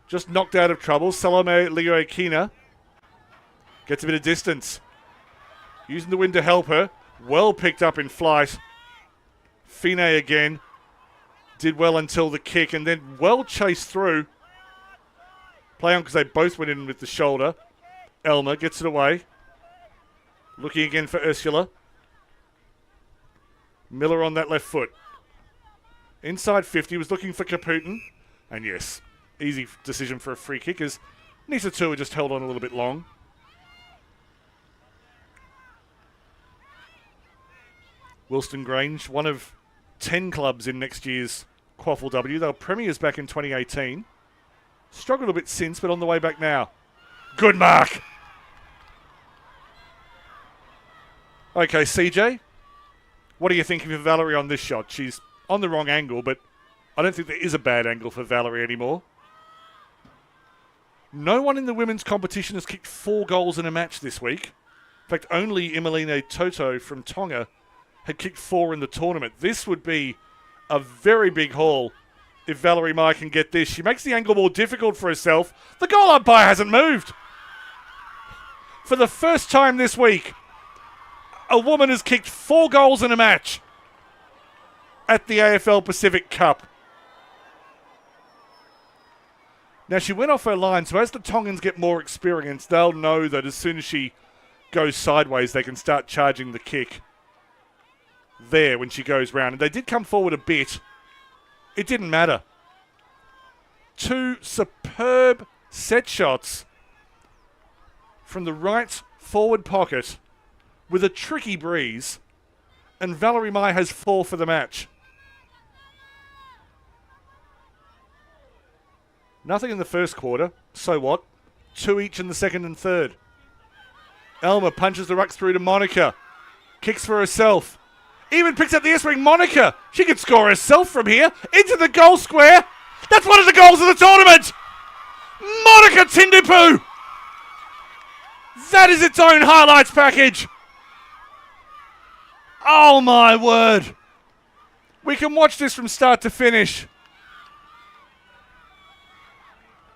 Just knocked out of trouble. Salome Leoakina gets a bit of distance. Using the wind to help her. Well picked up in flight. Fine again. Did well until the kick and then well chased through. Play on because they both went in with the shoulder. Elmer gets it away. Looking again for Ursula. Miller on that left foot. Inside 50, was looking for Caputin. And yes, easy decision for a free kick as Nisa Tua just held on a little bit long. Wilston Grange, one of 10 clubs in next year's Quaffle W. They were premiers back in 2018. Struggled a bit since, but on the way back now. Good mark! Okay, CJ, what are you thinking of Valerie on this shot? She's on the wrong angle, but I don't think there is a bad angle for Valerie anymore. No one in the women's competition has kicked 4 goals in a match this week. In fact, only Emeline Toto from Tonga had kicked 4 in the tournament. This would be a very big haul if Valerie Mai can get this. She makes the angle more difficult for herself. The goal umpire hasn't moved. For the first time this week, a woman has kicked 4 goals in a match at the AFL Pacific Cup. Now, she went off her line, so as the Tongans get more experience, they'll know that as soon as she goes sideways, they can start charging the kick there when she goes round. And they did come forward a bit. It didn't matter. 2 superb set shots from the right forward pocket with a tricky breeze, and Valerie Mai has 4 for the match. Nothing in the first quarter. So what? 2 each in the second and third. Elma punches the ruck through to Monica. Kicks for herself. Even picks up the S-ring. Monica, she could score herself from here. Into the goal square. That's one of the goals of the tournament. Monica Tindipu. That is its own highlights package. Oh my word. We can watch this from start to finish.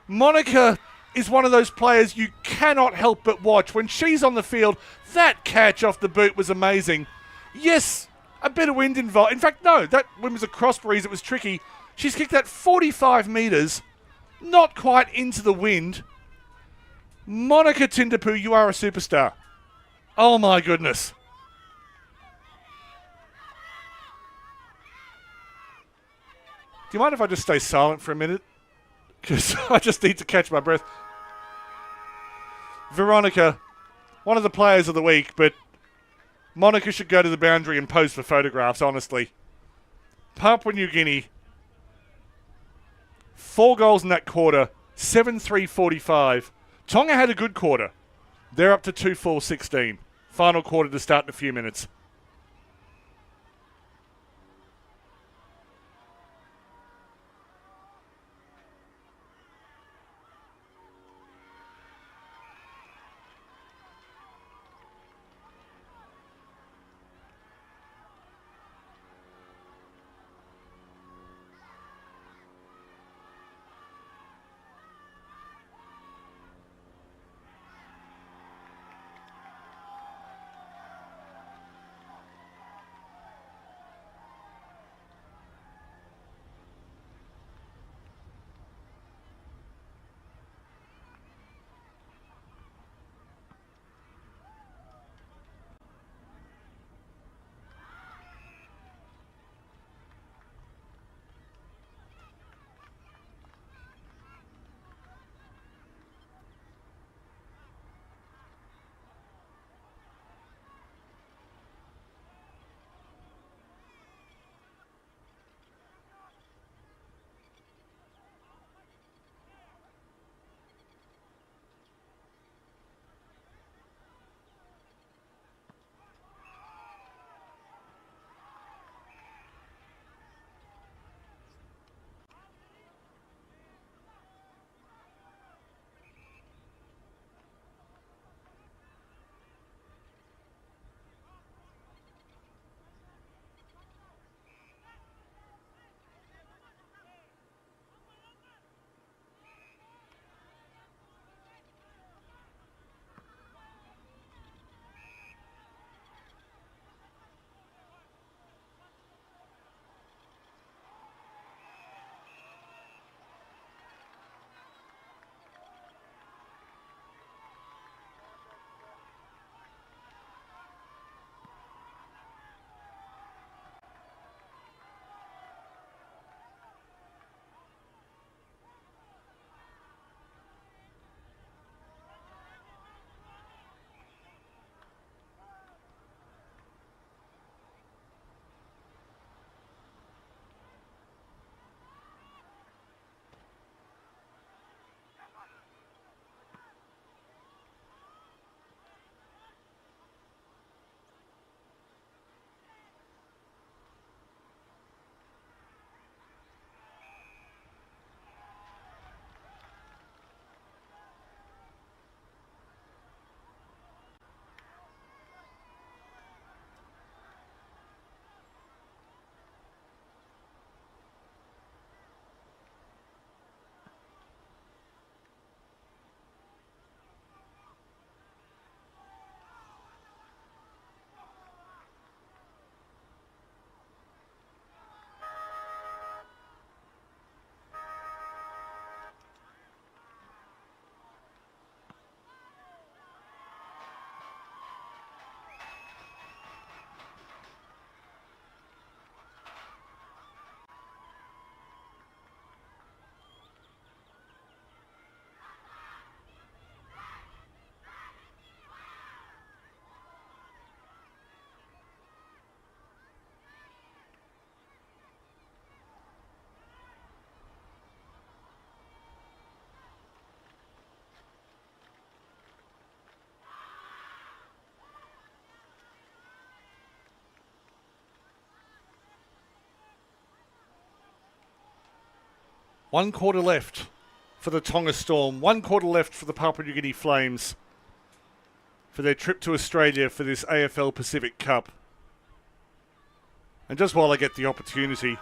Monica is one of those players you cannot help but watch. When she's on the field, that catch off the boot was amazing. Yes, a bit of wind involved. In fact, no, that wind was a cross breeze. It was tricky. She's kicked that 45 metres, not quite into the wind. Monica Tindipu, you are a superstar. Oh my goodness. Do you mind if I just stay silent for a minute? Because I just need to catch my breath. Veronica, one of the players of the week, but Monica should go to the boundary and pose for photographs, honestly. Papua New Guinea, 4 goals in that quarter, 7-3-45. Tonga had a good quarter. They're up to 2-4-16. Final quarter to start in a few minutes. 1 quarter left for the Tonga Storm. 1 quarter left for the Papua New Guinea Flames for their trip to Australia for this AFL Pacific Cup. And just while I get the opportunity,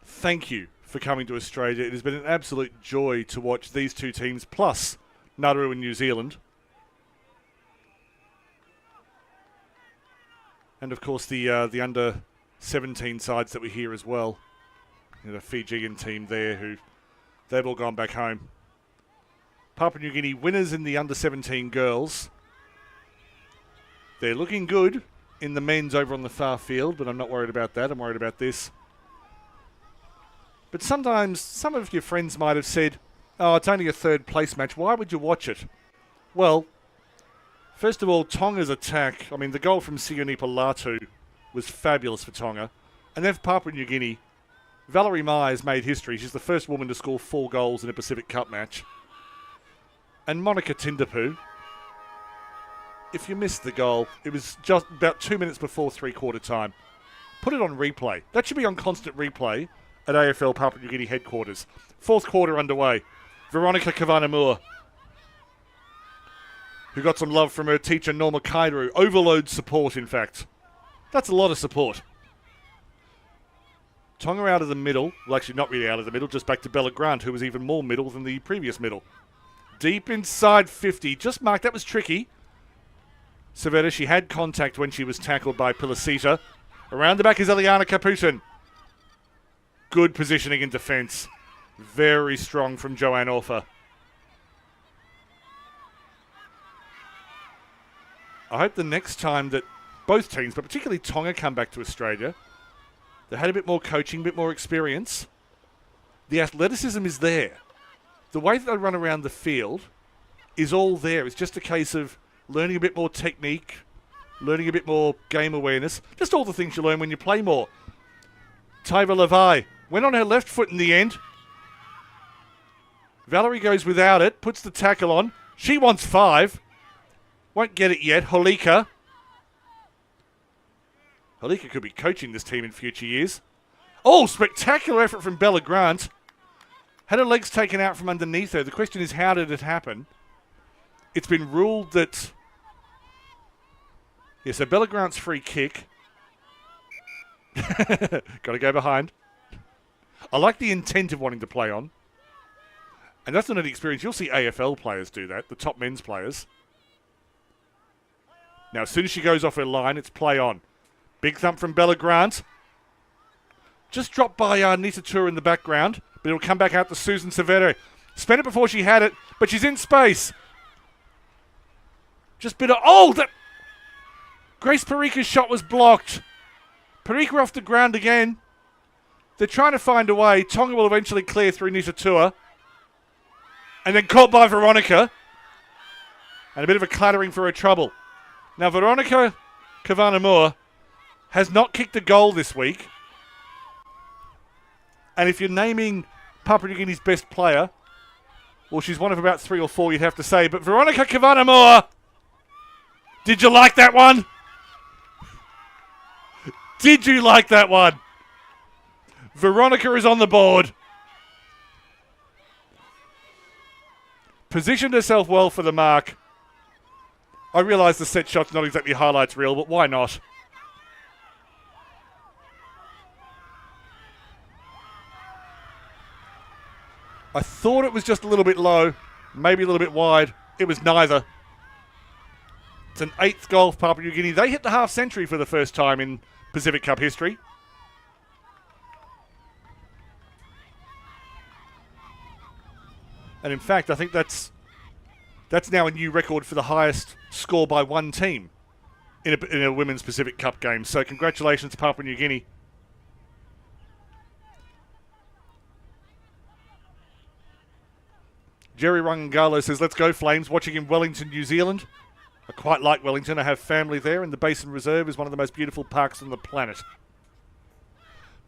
thank you for coming to Australia. It has been an absolute joy to watch these two teams, plus Nauru in New Zealand. And of course the under 17 sides that were here as well. The Fijian team there who they've all gone back home. Papua New Guinea winners in the under 17 girls. They're looking good in the men's over on the far field, but I'm not worried about that. I'm worried about this. But sometimes some of your friends might have said, oh, it's only a third place match. Why would you watch it? Well, first of all, Tonga's attack, I mean, the goal from Sione Latu was fabulous for Tonga. And then for Papua New Guinea, Valerie Mai has made history. She's the first woman to score 4 goals in a Pacific Cup match. And Monica Tindapu, if you missed the goal, it was just about 2 minutes before three-quarter time. Put it on replay. That should be on constant replay at AFL Papua New Guinea headquarters. 4th quarter underway. Veronica Kavanamua, who got some love from her teacher Norma Kairu. Overload support, in fact. That's a lot of support. Tonga out of the middle. Well, actually not really out of the middle, just back to Bella Grant, who was even more middle than the previous middle. Deep inside 50. Just marked. That was tricky. Savetta, she had contact when she was tackled by Pilasita. Around the back is Eliana Caputin. Good positioning in defence. Very strong from Joanne Orfer. I hope the next time that both teams, but particularly Tonga, come back to Australia, they had a bit more coaching, a bit more experience. The athleticism is there. The way that they run around the field is all there. It's just a case of learning a bit more technique, learning a bit more game awareness. Just all the things you learn when you play more. Taiva Levi went on her left foot in the end. Valerie goes without it, puts the tackle on. She wants 5. Won't get it yet. Holika. Holika could be coaching this team in future years. Oh, spectacular effort from Bella Grant. Had her legs taken out from underneath her. The question is, how did it happen? It's been ruled that... Yeah, so Bella Grant's free kick. Got to go behind. I like the intent of wanting to play on. And that's not an experience. You'll see AFL players do that, the top men's players. Now, as soon as she goes off her line, it's play on. Big thump from Bella Grant. Just dropped by Nita Tour in the background, but it'll come back out to Susan Severo. Spent it before she had it, but she's in space. Just bit of... Oh, that... Grace Parika's shot was blocked. Parika off the ground again. They're trying to find a way. Tonga will eventually clear through Nita Tour. And then caught by Veronica. And a bit of a clattering for her trouble. Now, Veronica Kavanamua has not kicked a goal this week. And if you're naming Papua New Guinea's best player, well, she's one of about 3 or 4, you'd have to say. But Veronica Kavanamua, did you like that one? Did you like that one? Veronica is on the board. Positioned herself well for the mark. I realise the set shot's not exactly highlights reel, but why not? I thought it was just a little bit low, maybe a little bit wide. It was neither. It's an 8th goal for Papua New Guinea. They hit the half century for the first time in Pacific Cup history. And in fact, I think that's now a new record for the highest score by one team in a Women's Pacific Cup game. So congratulations to Papua New Guinea. Jerry Rangalo says, let's go Flames, watching in Wellington, New Zealand. I quite like Wellington. I have family there, and the Basin Reserve is one of the most beautiful parks on the planet.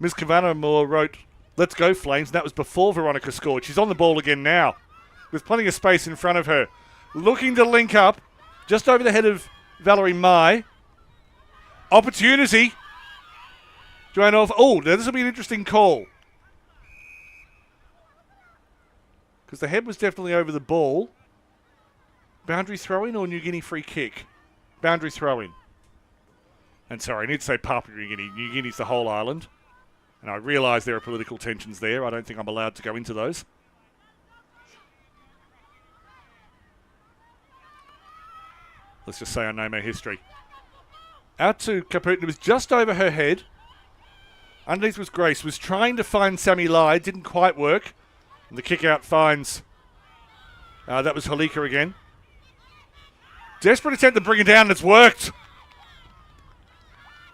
Ms. Kavanagh wrote, let's go Flames, and that was before Veronica scored. She's on the ball again now, with plenty of space in front of her. Looking to link up, just over the head of Valerie Mai. Opportunity. Joanne Orfer. Oh, now this will be an interesting call. Because the head was definitely over the ball. Boundary throw-in or New Guinea free kick? Boundary throw-in. And sorry, I need to say Papua New Guinea. New Guinea's the whole island. And I realise there are political tensions there. I don't think I'm allowed to go into those. Let's just say I know my history. Out to Kaput. It was just over her head. Underneath was Grace. Was trying to find Sammy Lai. Didn't quite work. And the kick out finds. That was Halika again. Desperate attempt to bring it down, and it's worked.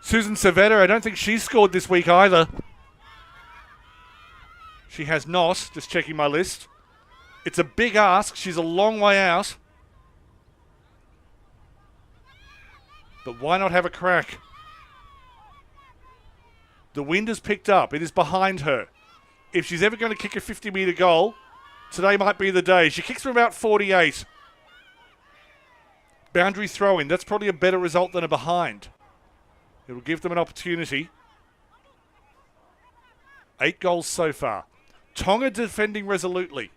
Susan Savetta, I don't think she's scored this week either. She has not. Just checking my list. It's a big ask. She's a long way out. But why not have a crack? The wind has picked up. It is behind her. If she's ever going to kick a 50-metre goal, today might be the day. She kicks from about 48. Boundary throw-in. That's probably a better result than a behind. It will give them an opportunity. 8 goals so far. Tonga defending resolutely.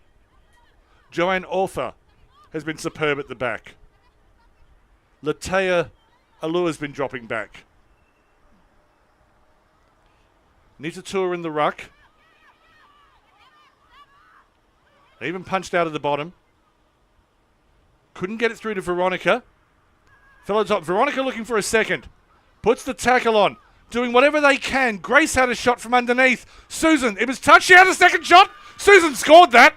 Joanne Ortha has been superb at the back. Latea Alua's been dropping back. Nitatua in the ruck. They even punched out of the bottom. Couldn't get it through to Veronica. Fell on top. Veronica looking for a second. Puts the tackle on. Doing whatever they can. Grace had a shot from underneath. Susan, it was touched. She had a second shot. Susan scored that.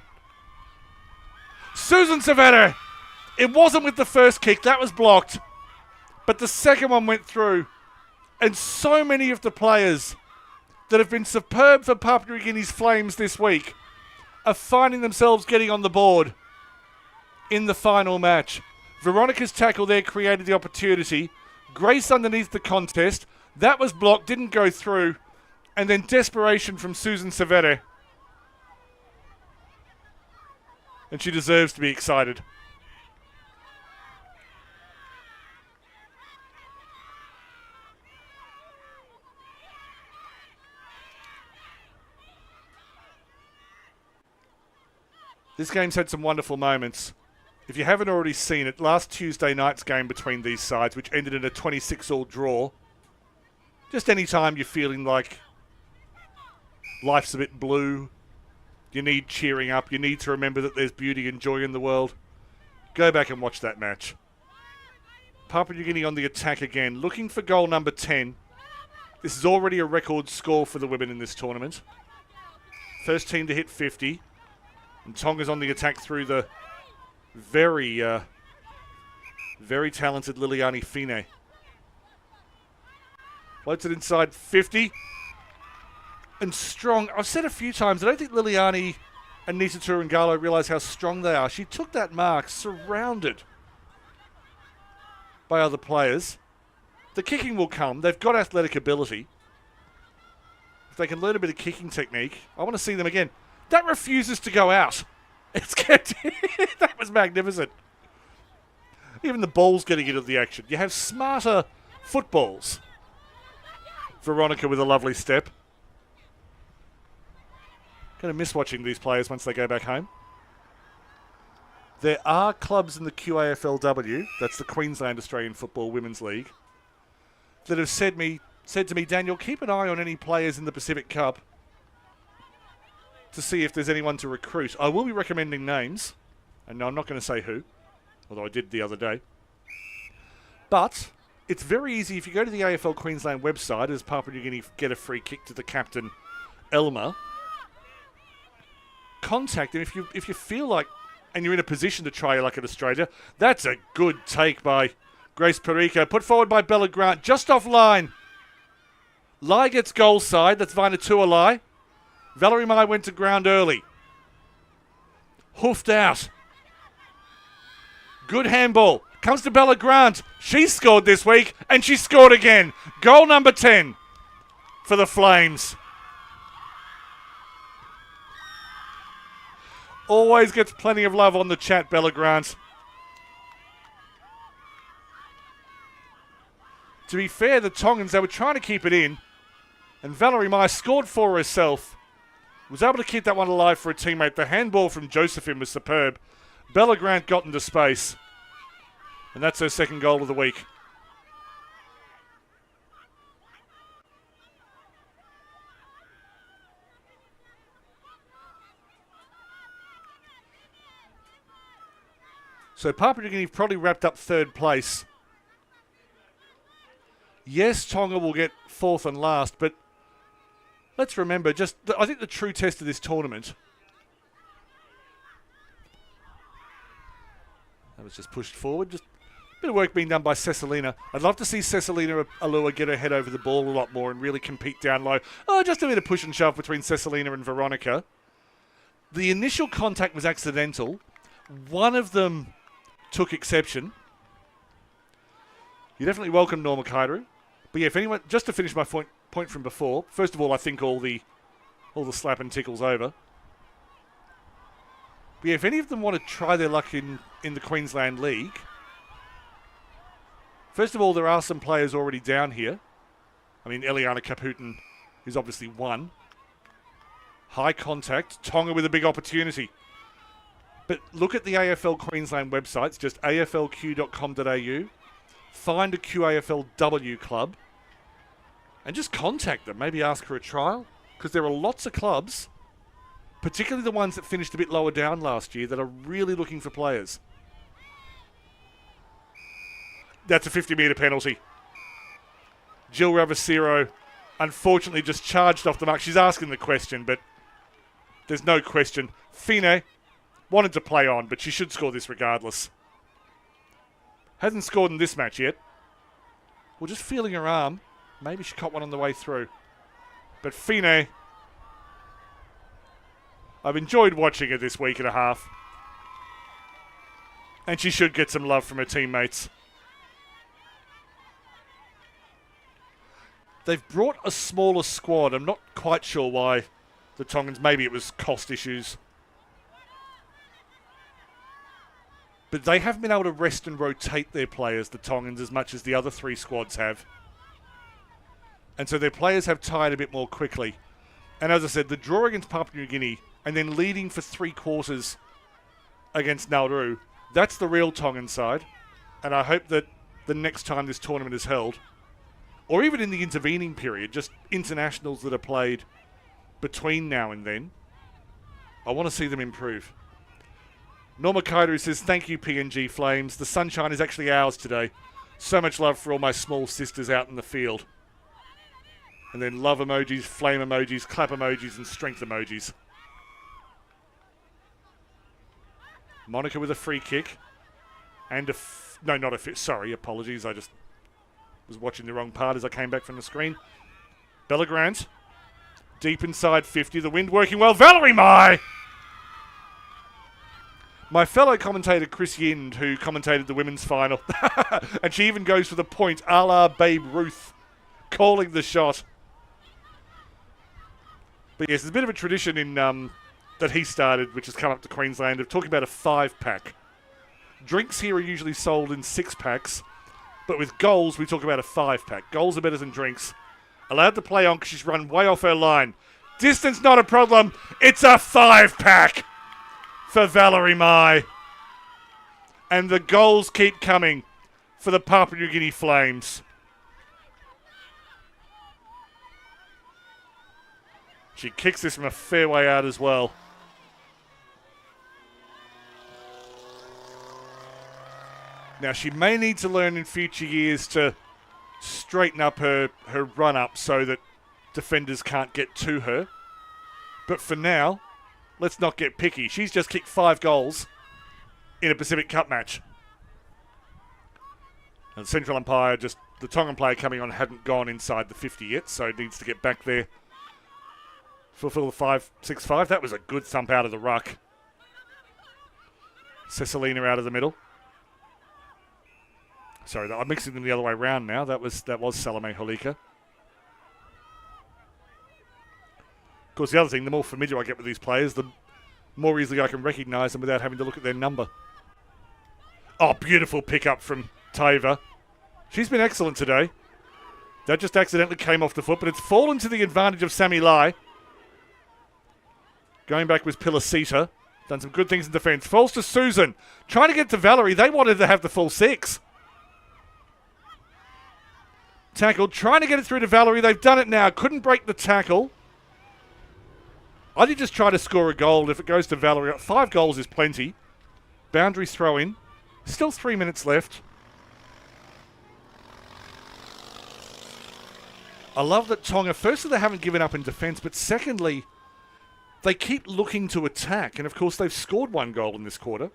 Susan Savetta. It wasn't with the first kick. That was blocked. But the second one went through. And so many of the players that have been superb for Papua New Guinea's Flames this week are finding themselves getting on the board in the final match. Veronica's tackle there created the opportunity. Grace underneath the contest. That was blocked, didn't go through. And then desperation from Susan Savetta. And she deserves to be excited. This game's had some wonderful moments. If you haven't already seen it, last Tuesday night's game between these sides, which ended in a 26-all draw. Just any time you're feeling like life's a bit blue, you need cheering up, you need to remember that there's beauty and joy in the world, go back and watch that match. Papua New Guinea on the attack again, looking for goal number 10. This is already a record score for the women in this tournament. First team to hit 50. And Tonga's on the attack through the very talented Liliani Fine. Floats it inside 50. And strong. I've said a few times, I don't think Liliani and Nita Turangalo realise how strong they are. She took that mark surrounded by other players. The kicking will come. They've got athletic ability. If they can learn a bit of kicking technique, I want to see them again. That refuses to go out. It's kept. That was magnificent. Even the ball's getting into the action. You have smarter footballs. Veronica with a lovely step. Going to miss watching these players once they go back home. There are clubs in the QAFLW, that's the Queensland Australian Football Women's League, that have said to me, Daniel, keep an eye on any players in the Pacific Cup to see if there's anyone to recruit. I will be recommending names, and I'm not going to say who, although I did the other day. But it's very easy. If you go to the AFL Queensland website, as Papua New Guinea get a free kick to the captain, Elmer, contact him if you feel like, and you're in a position to try your luck at Australia. That's a good take by Grace Perico. Put forward by Bella Grant, just off line. Lai gets goal side. That's Vainatua Lai. Valerie Mai went to ground early. Hoofed out. Good handball. Comes to Bella Grant. She scored this week, and she scored again. Goal number 10 for the Flames. Always gets plenty of love on the chat, Bella Grant. To be fair, the Tongans, they were trying to keep it in. And Valerie Mai scored for herself. Was able to keep that one alive for a teammate. The handball from Josephine was superb. Bella Grant got into space. And that's her second goal of the week. So Papua New Guinea probably wrapped up third place. Yes, Tonga will get fourth and last, but let's remember, I think the true test of this tournament. That was just pushed forward. Just a bit of work being done by Cecilina. I'd love to see Cecilina Alua get her head over the ball a lot more and really compete down low. Oh, just a bit of push and shove between Cecilina and Veronica. The initial contact was accidental. One of them took exception. You're definitely welcome, Norma Kairu. But yeah, if anyone, just to finish my point from before, first of all, I think all the slap and tickles over. But yeah, if any of them want to try their luck in the Queensland League, first of all, there are some players already down here. I mean, Eliana Caputin is obviously one. High contact. Tonga with a big opportunity. But look at the AFL Queensland websites, just aflq.com.au. Find a QAFLW club and just contact them. Maybe ask for a trial. Because there are lots of clubs, particularly the ones that finished a bit lower down last year, that are really looking for players. That's a 50-metre penalty. Jill Ravasiro, unfortunately, just charged off the mark. She's asking the question, but there's no question. Fine wanted to play on, but she should score this regardless. Hasn't scored in this match yet. Well, just feeling her arm. Maybe she caught one on the way through. But Fine, I've enjoyed watching her this week and a half. And she should get some love from her teammates. They've brought a smaller squad. I'm not quite sure why the Tongans, maybe it was cost issues. But they haven't been able to rest and rotate their players, the Tongans, as much as the other three squads have. And so their players have tired a bit more quickly. And as I said, the draw against Papua New Guinea and then leading for 3 quarters against Nauru, that's the real Tongan side. And I hope that the next time this tournament is held, or even in the intervening period, just internationals that are played between now and then, I want to see them improve. Norma Kairu says, thank you, PNG Flames. The sunshine is actually ours today. So much love for all my small sisters out in the field. And then love emojis, flame emojis, clap emojis, and strength emojis. Monica with a free kick. And no, not a sorry, apologies. I just was watching the wrong part as I came back from the screen. Bella Grant. Deep inside 50. The wind working well. Valerie Mai! My fellow commentator, Chris Yind, who commentated the women's final. And she even goes for the point, a la Babe Ruth, calling the shot. But yes, there's a bit of a tradition in that he started, which has come up to Queensland, of talking about a 5-pack. Drinks here are usually sold in 6-packs, but with goals, we talk about a 5-pack. Goals are better than drinks. Allowed to play on because she's run way off her line. Distance not a problem. It's a 5-pack for Valerie Mai. And the goals keep coming for the Papua New Guinea Flames. She kicks this from a fair way out as well. Now, she may need to learn in future years to straighten up her run-up so that defenders can't get to her. But for now, let's not get picky. She's just kicked 5 goals in a Pacific Cup match. And central umpire, just the Tongan player coming on, hadn't gone inside the 50 yet, so needs to get back there. Fulfill the 5-6-5. That was a good thump out of the ruck. Cecilina out of the middle. Sorry, I'm mixing them the other way around now. That was Salome Holika. Of course, the other thing, the more familiar I get with these players, the more easily I can recognise them without having to look at their number. Oh, beautiful pickup from Taiva. She's been excellent today. That just accidentally came off the foot, but it's fallen to the advantage of Sammy Lai. Going back was Pilasita. Done some good things in defence. Falls to Susan. Trying to get to Valerie. They wanted to have the full 6. Tackled. Trying to get it through to Valerie. They've done it now. Couldn't break the tackle. I did just try to score a goal. If it goes to Valerie, 5 goals is plenty. Boundary throw in. Still 3 minutes left. I love that Tonga, firstly, they haven't given up in defence, but secondly, they keep looking to attack. And, of course, they've scored 1 goal in this quarter.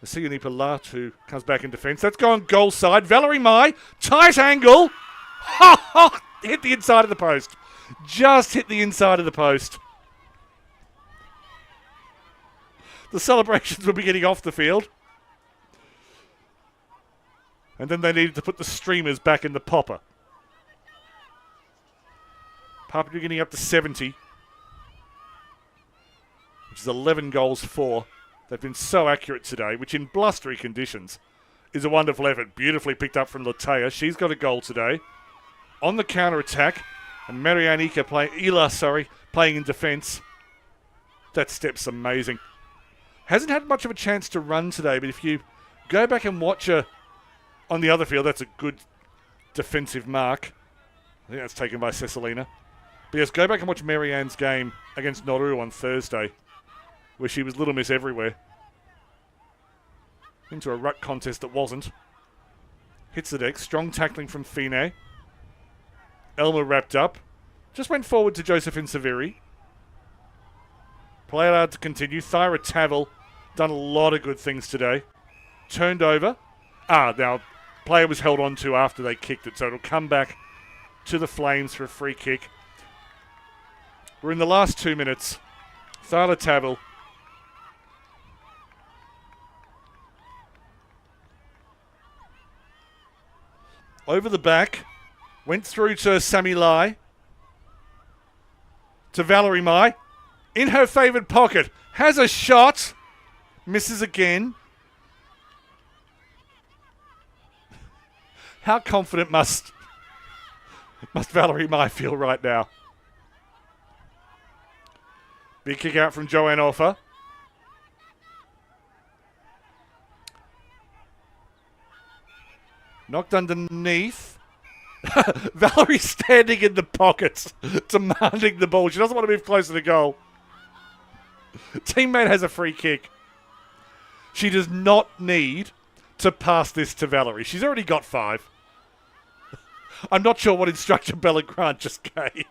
Asiunipa Latu comes back in defence. That's going goal side. Valerie Mai, tight angle. Hit the inside of the post. Just hit the inside of the post. The celebrations will be getting off the field. And then they needed to put the streamers back in the popper. Papua New Guinea up to 70. Which is 11 goals for. They've been so accurate today, which in blustery conditions is a wonderful effort. Beautifully picked up from Latea. She's got a goal today. On the counter-attack. And Marianne Ila playing in defence. That step's amazing. Hasn't had much of a chance to run today, but if you go back and watch her on the other field, that's a good defensive mark. I think that's taken by Cecilina. But yes, go back and watch Marianne's game against Nauru on Thursday, where she was Little Miss everywhere. Into a ruck contest that wasn't. Hits the deck. Strong tackling from Fine. Elma wrapped up. Just went forward to Josephine Saviri. Play allowed to continue. Thyra Tavel done a lot of good things today. Turned over. Now player was held on to after they kicked it, so it'll come back to the Flames for a free kick. We're in the last 2 minutes. Thyra Tavel. Over the back. Went through to Sammy Lai. To Valerie Mai. In her favoured pocket. Has a shot. Misses again. How confident must Valerie Mai feel right now? Big kick out from Joanne Offa. Knocked underneath. Valerie standing in the pockets, demanding the ball. She doesn't want to move closer to goal. Teammate has a free kick. She does not need to pass this to Valerie. She's already got 5. I'm not sure what instruction Bella Grant just gave.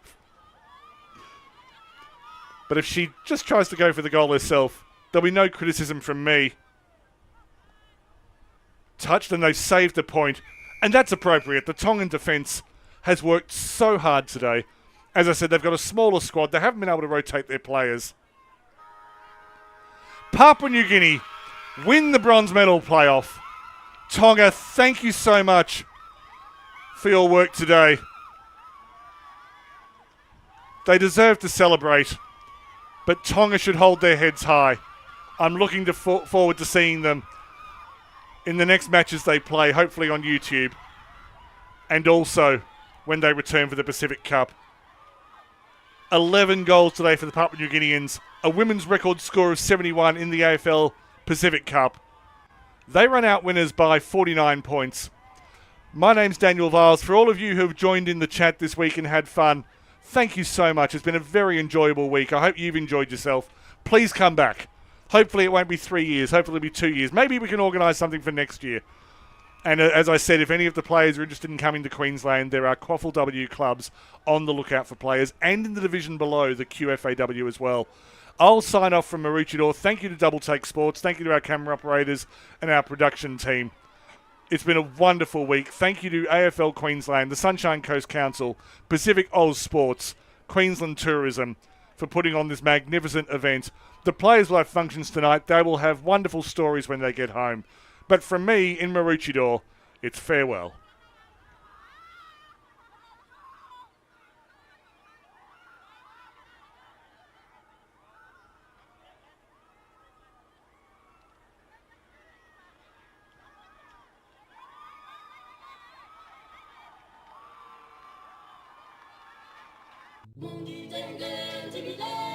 But if she just tries to go for the goal herself, there'll be no criticism from me. Touched and they've saved the point. And that's appropriate. The Tongan defence has worked so hard today. As I said, they've got a smaller squad. They haven't been able to rotate their players. Papua New Guinea win the bronze medal playoff. Tonga, thank you so much for your work today. They deserve to celebrate, but Tonga should hold their heads high. I'm looking forward to seeing them in the next matches they play, hopefully on YouTube, and also when they return for the Pacific Cup. 11 goals today for the Papua New Guineans, a women's record score of 71 in the AFL Pacific Cup. They run out winners by 49 points. My name's Daniel Viles. For all of you who have joined in the chat this week and had fun, thank you so much. It's been a very enjoyable week. I hope you've enjoyed yourself. Please come back. Hopefully it won't be 3 years. Hopefully it'll be 2 years. Maybe we can organise something for next year. And as I said, if any of the players are interested in coming to Queensland, there are Quaffle W clubs on the lookout for players, and in the division below, the QFAW as well. I'll sign off from Maroochydore. Thank you to Double Take Sports. Thank you to our camera operators and our production team. It's been a wonderful week. Thank you to AFL Queensland, the Sunshine Coast Council, Pacific Oz Sports, Queensland Tourism for putting on this magnificent event. The players will have functions tonight. They will have wonderful stories when they get home. But from me in Maroochydore, it's farewell. Mundi denge,